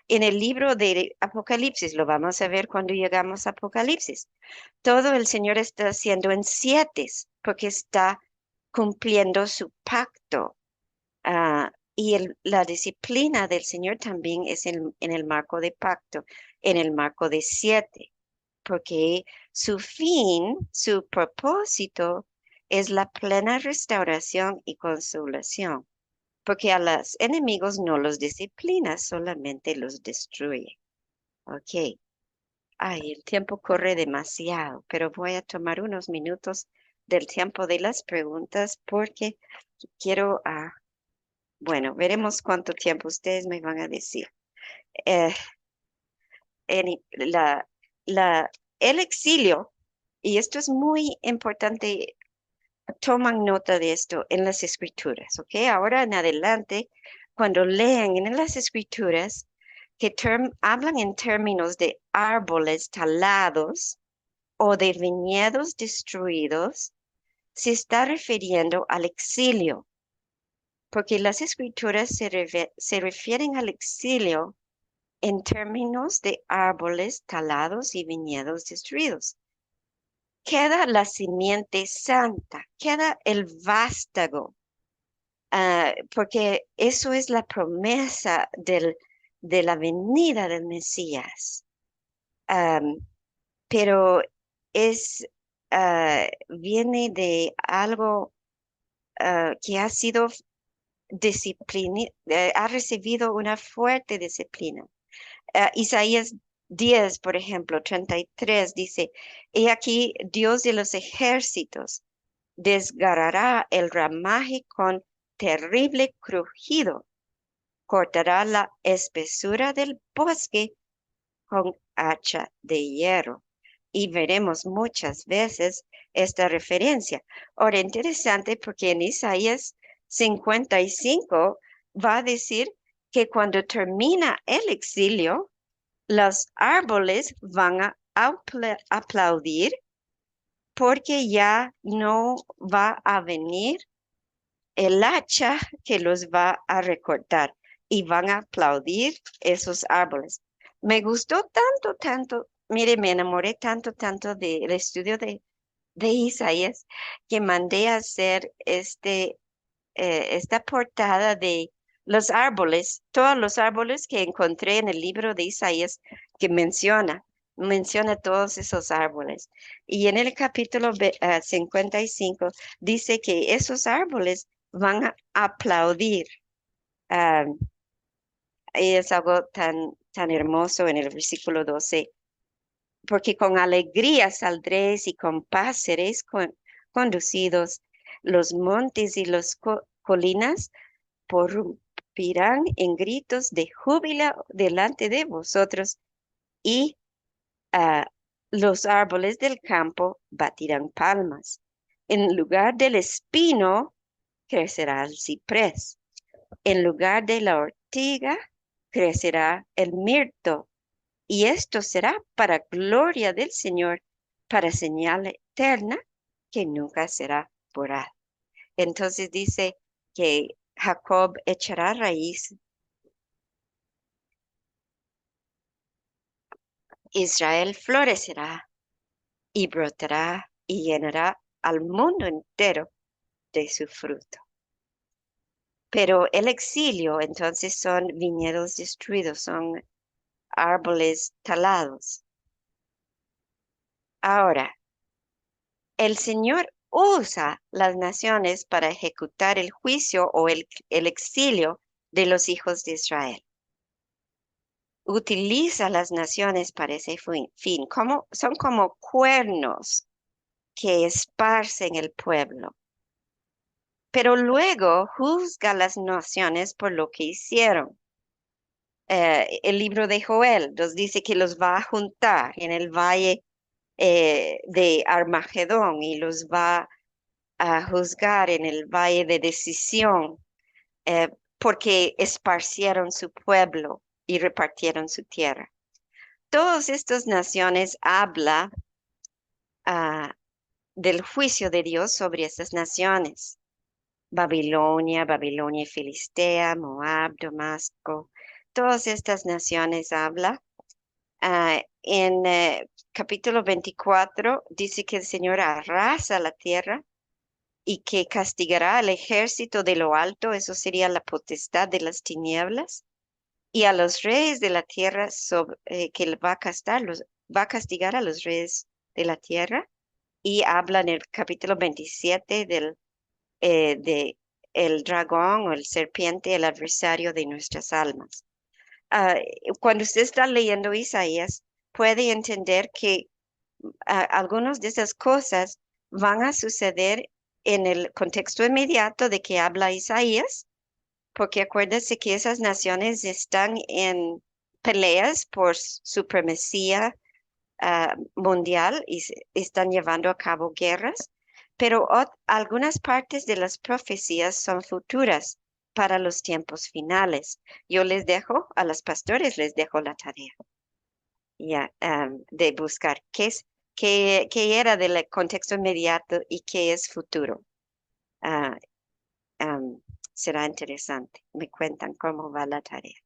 En el libro de Apocalipsis, lo vamos a ver cuando llegamos a Apocalipsis, todo el Señor está haciendo en 7 porque está cumpliendo su pacto. Y la disciplina del Señor también es en el marco de pacto, en el marco de 7, porque su fin, su propósito es la plena restauración y consolación, porque a los enemigos no los disciplina, solamente los destruye. Ok. Ay, el tiempo corre demasiado, pero voy a tomar unos minutos del tiempo de las preguntas porque quiero, bueno, veremos cuánto tiempo ustedes me van a decir. Eh, la, el exilio, y esto es muy importante, toman nota de esto en las escrituras, ¿ok? Ahora en adelante, cuando lean en las escrituras que hablan en términos de árboles talados o de viñedos destruidos, se está refiriendo al exilio, porque las escrituras se refieren al exilio en términos de árboles talados y viñedos destruidos. Queda la simiente santa, queda el vástago, porque eso es la promesa de la venida del Mesías. Am, pero es, viene de algo que ha sido disciplina, ha recibido una fuerte disciplina. Isaías 10, por ejemplo, 33 dice, he aquí Dios de los ejércitos desgarrará el ramaje con terrible crujido, cortará la espesura del bosque con hacha de hierro. Y veremos muchas veces esta referencia. Ahora, interesante porque en Isaías 55 va a decir que cuando termina el exilio, los árboles van a aplaudir porque ya no va a venir el hacha que los va a recortar y van a aplaudir esos árboles. Me gustó tanto, tanto, mire, me enamoré tanto, tanto del estudio de Isaías que mandé a hacer esta portada de los árboles, todos los árboles que encontré en el libro de Isaías que menciona todos esos árboles. Y en el capítulo 55 dice que esos árboles van a aplaudir. ah, y es algo tan, tan hermoso en el versículo 12, porque con alegría saldréis y con paz seréis conducidos. Los montes y las colinas prorrumpirán en gritos de júbilo delante de vosotros y ah, los árboles del campo batirán palmas. En lugar del espino crecerá el ciprés. En lugar de la ortiga crecerá el mirto. Y esto será para gloria del Señor, para señal eterna que nunca será borrada. Entonces dice que Jacob echará raíz, Israel florecerá y brotará y llenará al mundo entero de su fruto. Pero el exilio entonces son viñedos destruidos, son árboles talados. Ahora, el Señor usa las naciones para ejecutar el juicio o el exilio de los hijos de Israel. Utiliza las naciones para ese fin, son como cuernos que esparcen el pueblo, pero luego juzga a las naciones por lo que hicieron. El libro de Joel nos dice que los va a juntar en el valle de Armagedón y los va a juzgar en el valle de decisión, eh, porque esparcieron su pueblo y repartieron su tierra. Todas estas naciones habla ah, del juicio de Dios sobre estas naciones. Babilonia y Filistea, Moab, Damasco, todas estas naciones habla. En capítulo 24 dice que el Señor arrasa la tierra y que castigará al ejército de lo alto, eso sería la potestad de las tinieblas, y a los reyes de la tierra que va a castigar a los reyes de la tierra, y habla en el capítulo 27 de el dragón o el serpiente, el adversario de nuestras almas. Ah, Cuando usted está leyendo Isaías, puede entender que algunas de esas cosas van a suceder en el contexto inmediato de que habla Isaías, porque acuérdese que esas naciones están en peleas por supremacía mundial y están llevando a cabo guerras, pero algunas partes de las profecías son futuras para los tiempos finales. Yo les dejo, a los pastores les dejo la tarea ya de buscar qué era del contexto inmediato y qué es futuro. Ah, am, Será interesante. Me cuentan cómo va la tarea.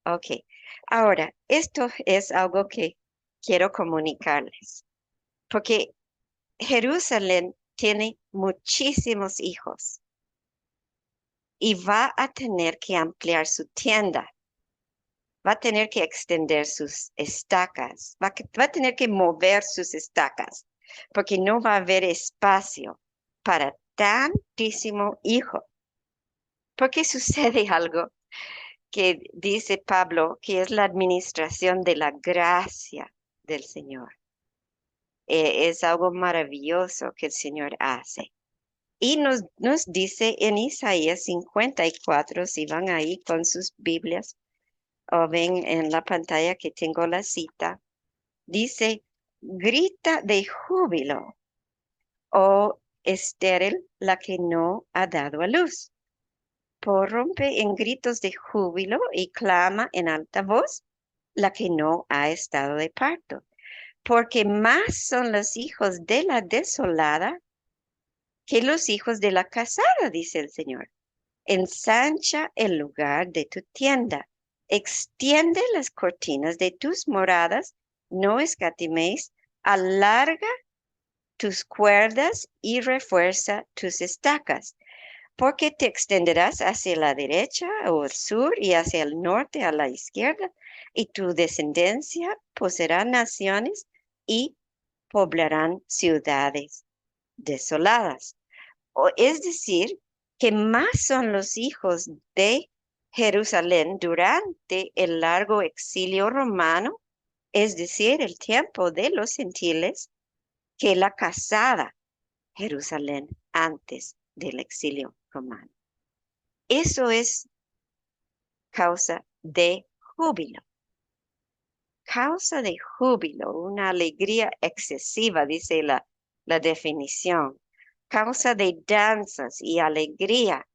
Ok, ahora, esto es algo que quiero comunicarles, porque Jerusalén tiene muchísimos hijos y va a tener que ampliar su tienda, va a tener que extender sus estacas, va a tener que mover sus estacas, porque no va a haber espacio para tantísimo hijo. Porque sucede algo que dice Pablo, que es la administración de la gracia del Señor. Es algo maravilloso que el Señor hace. Y nos dice en Isaías 54, si van ahí con sus Biblias o ven en la pantalla que tengo la cita, dice, grita de júbilo, oh estéril la que no ha dado a luz. Prorrumpe en gritos de júbilo y clama en alta voz la que no ha estado de parto, porque más son los hijos de la desolada que los hijos de la casada, dice el Señor. Ensancha el lugar de tu tienda, extiende las cortinas de tus moradas, no escatiméis, alarga tus cuerdas y refuerza tus estacas, porque te extenderás hacia la derecha o el sur y hacia el norte a la izquierda, y tu descendencia poseerá naciones y poblarán ciudades desoladas. Es decir, que más son los hijos de Jerusalén durante el largo exilio romano, es decir, el tiempo de los gentiles, que la casada Jerusalén antes del exilio romano. Eso es causa de júbilo. Causa de júbilo, una alegría excesiva, dice la definición. Causa de danzas y alegría.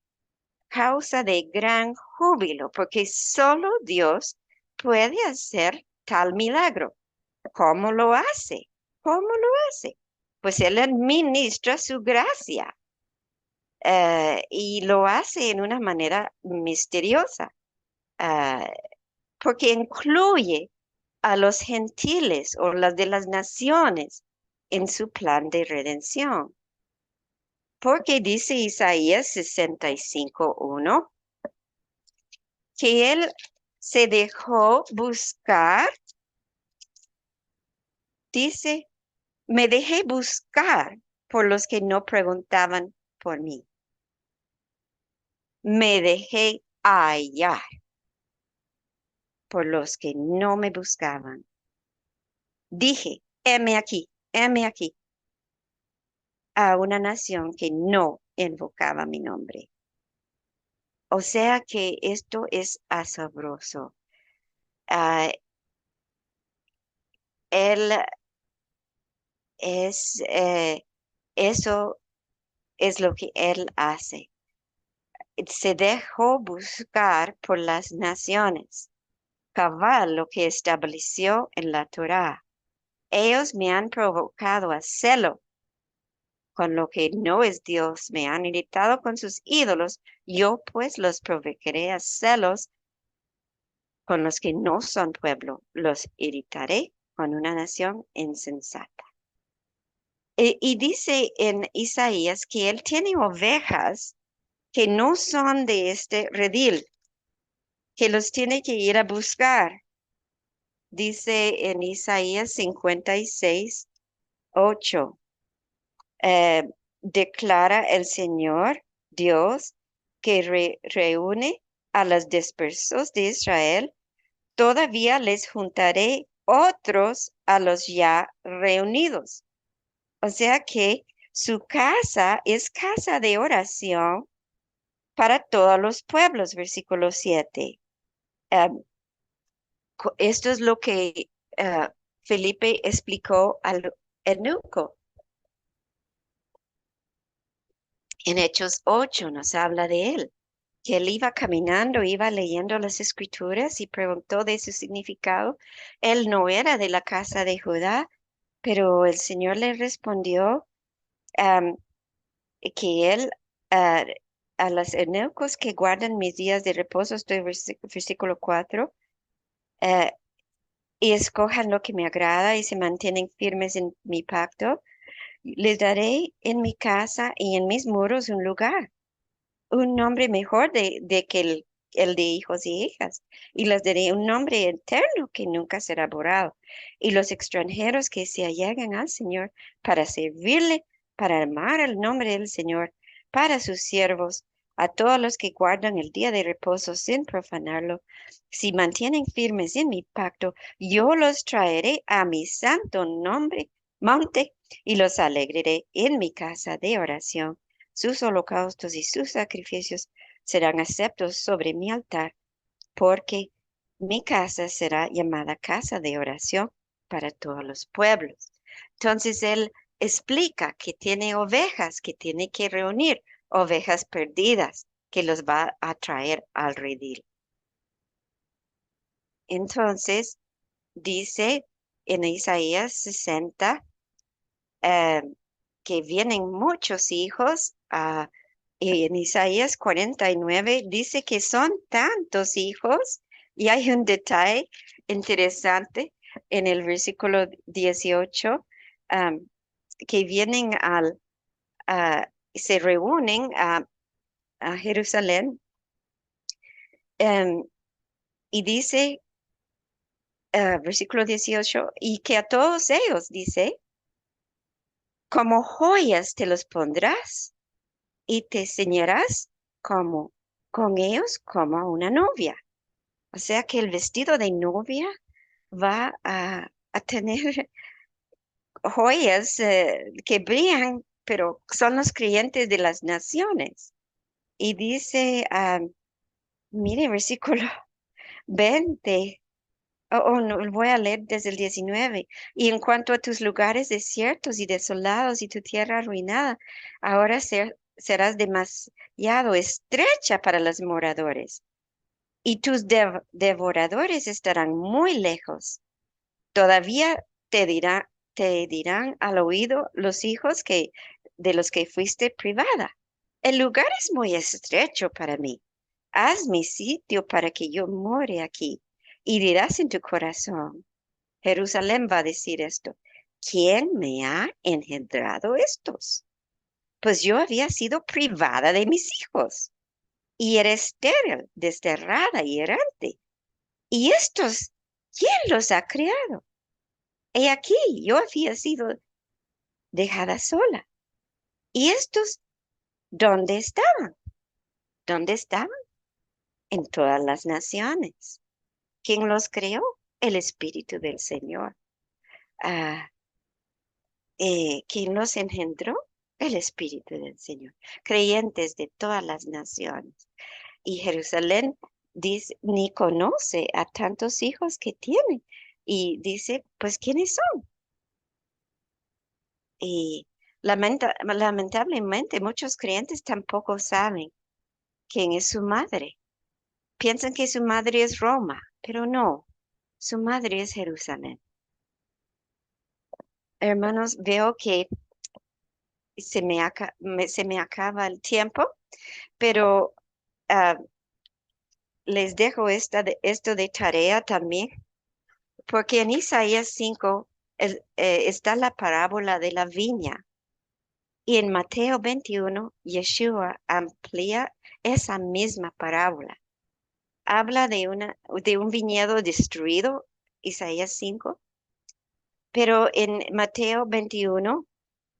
Causa de gran júbilo, porque solo Dios puede hacer tal milagro. ¿Cómo lo hace? ¿Cómo lo hace? Pues Él administra su gracia y lo hace en una manera misteriosa, eh, porque incluye a los gentiles o las de las naciones en su plan de redención. Porque dice Isaías 65:1 que Él se dejó buscar, dice, me dejé buscar por los que no preguntaban por mí. Me dejé hallar por los que no me buscaban. Dije, heme aquí, a una nación que no invocaba mi nombre. O sea que esto es asombroso. Ah, Él es, eso es lo que Él hace. Se dejó buscar por las naciones, cabal lo que estableció en la Torá. Ellos me han provocado a celo con lo que no es Dios, me han irritado con sus ídolos, yo pues los provocaré a celos con los que no son pueblo, los irritaré con una nación insensata. Y dice en Isaías que él tiene ovejas que no son de este redil, que los tiene que ir a buscar. Dice en Isaías 56:8, eh, declara el Señor Dios que reúne a los dispersos de Israel, todavía les juntaré otros a los ya reunidos. O sea que su casa es casa de oración para todos los pueblos, versículo 7. Em, Esto es lo que Felipe explicó al eunuco. En Hechos 8 nos habla de él, que él iba caminando, iba leyendo las escrituras y preguntó de su significado. Él no era de la casa de Judá, pero el Señor le respondió am, que él, ah, a los eunucos que guardan mis días de reposo, estoy versículo 4, eh, y escojan lo que me agrada y se mantienen firmes en mi pacto, les daré en mi casa y en mis muros un lugar, un nombre mejor de que el de hijos y hijas, y les daré un nombre eterno que nunca será borrado. Y los extranjeros que se allegan al Señor para servirle, para amar el nombre del Señor, para sus siervos, a todos los que guardan el día de reposo sin profanarlo, si mantienen firmes en mi pacto, yo los traeré a mi santo nombre, monte, y los alegraré en mi casa de oración. Sus holocaustos y sus sacrificios serán aceptos sobre mi altar, porque mi casa será llamada casa de oración para todos los pueblos. Entonces él explica que tiene ovejas, que tiene que reunir ovejas perdidas, que los va a traer al redil. Entonces dice en Isaías 60 eh, que vienen muchos hijos. Y en Isaías 49 dice que son tantos hijos, y hay un detalle interesante en el versículo 18, am, que vienen se reúnen a Jerusalén, em, y dice, versículo 18, y que a todos ellos dice, como joyas te los pondrás y te ceñirás como con ellos como una novia. O sea que el vestido de novia va a tener joyas que brillan, pero son los creyentes de las naciones. Y dice, mire, versículo 20, no, voy a leer desde el 19. Y en cuanto a tus lugares desiertos y desolados y tu tierra arruinada, ahora serás demasiado estrecha para los moradores, y tus devoradores estarán muy lejos. Todavía te dirán al oído los hijos de los que fuiste privada. El lugar es muy estrecho para mí. Haz mi sitio para que yo more aquí. Y dirás en tu corazón, Jerusalén va a decir esto, ¿quién me ha engendrado estos? Pues yo había sido privada de mis hijos y era estéril, desterrada y errante. ¿Y estos, quién los ha criado? He aquí, yo había sido dejada sola. ¿Y estos dónde estaban? ¿Dónde estaban? En todas las naciones. ¿Quién los creó? El Espíritu del Señor. Ah, ¿quién los engendró? El Espíritu del Señor. Creyentes de todas las naciones. Y Jerusalén dice, ni conoce a tantos hijos que tiene. Y dice, pues, ¿quiénes son? Y lamentablemente muchos creyentes tampoco saben quién es su madre. Piensan que su madre es Roma, pero no, su madre es Jerusalén. Hermanos, veo que se me acaba el tiempo, pero ah, les dejo esto de tarea también, porque en Isaías 5 está la parábola de la viña. Y en Mateo 21, Yeshua amplía esa misma parábola. Habla de un viñedo destruido, Isaías 5, pero en Mateo 21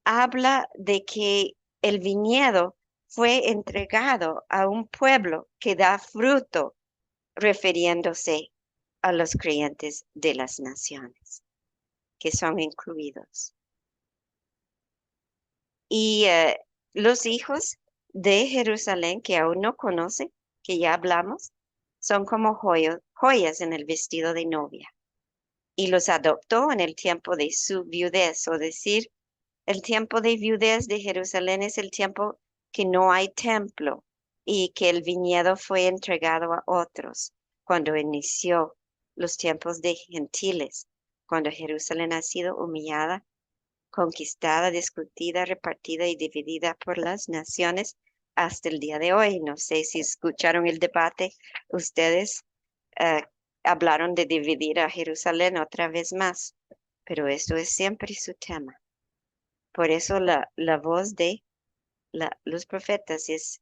habla de que el viñedo fue entregado a un pueblo que da fruto, refiriéndose a los creyentes de las naciones, que son incluidos. Y los hijos de Jerusalén que aún no conocen, que ya hablamos, son como joyas en el vestido de novia. Y los adoptó en el tiempo de su viudez, o decir, el tiempo de viudez de Jerusalén es el tiempo que no hay templo y que el viñedo fue entregado a otros cuando inició los tiempos de gentiles, cuando Jerusalén ha sido humillada, conquistada, discutida, repartida y dividida por las naciones hasta el día de hoy. No sé si escucharon el debate, ustedes eh, hablaron de dividir a Jerusalén otra vez más, pero esto es siempre su tema. Por eso la voz de los profetas es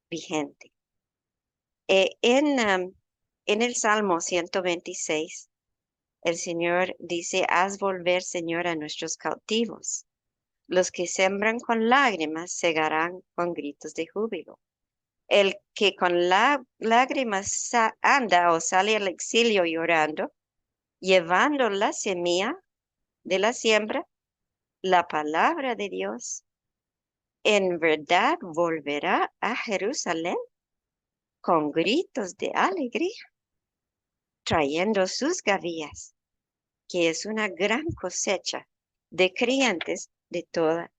vigente. En el Salmo 126, el Señor dice, haz volver, Señor, a nuestros cautivos. Los que sembran con lágrimas segarán con gritos de júbilo. El que con lágrimas anda o sale al exilio llorando, llevando la semilla de la siembra, la palabra de Dios, en verdad volverá a Jerusalén con gritos de alegría, trayendo sus gavillas, que es una gran cosecha de creyentes de todas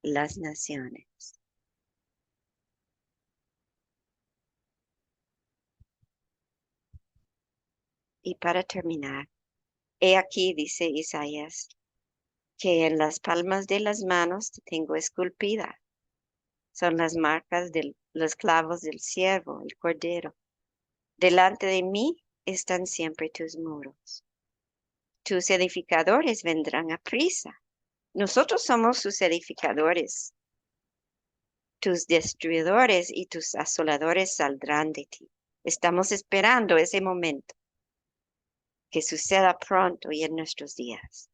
las naciones. Y para terminar, he aquí, dice Isaías, que en las palmas de las manos te tengo esculpida. Son las marcas de los clavos del siervo, el cordero. Delante de mí están siempre tus muros. Tus edificadores vendrán a prisa. Nosotros somos sus edificadores. Tus destruidores y tus asoladores saldrán de ti. Estamos esperando ese momento que suceda pronto y en nuestros días.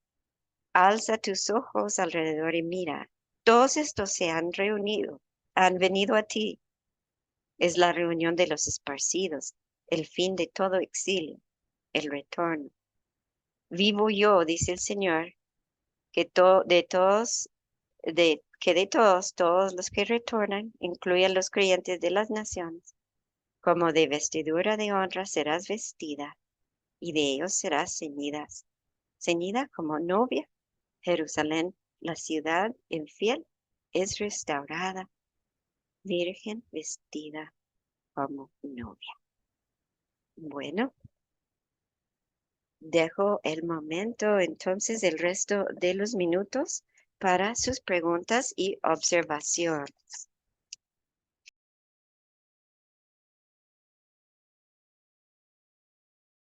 Alza tus ojos alrededor y mira. Todos estos se han reunido, han venido a ti. Es la reunión de los esparcidos, el fin de todo exilio, el retorno. Vivo yo, dice el Señor, que todos los que retornan, incluyen los creyentes de las naciones, como de vestidura de honra serás vestida, y de ellos serás ceñida como novia. Jerusalén, la ciudad infiel, es restaurada, virgen vestida como novia. Bueno, dejo el momento, entonces, el resto de los minutos para sus preguntas y observaciones.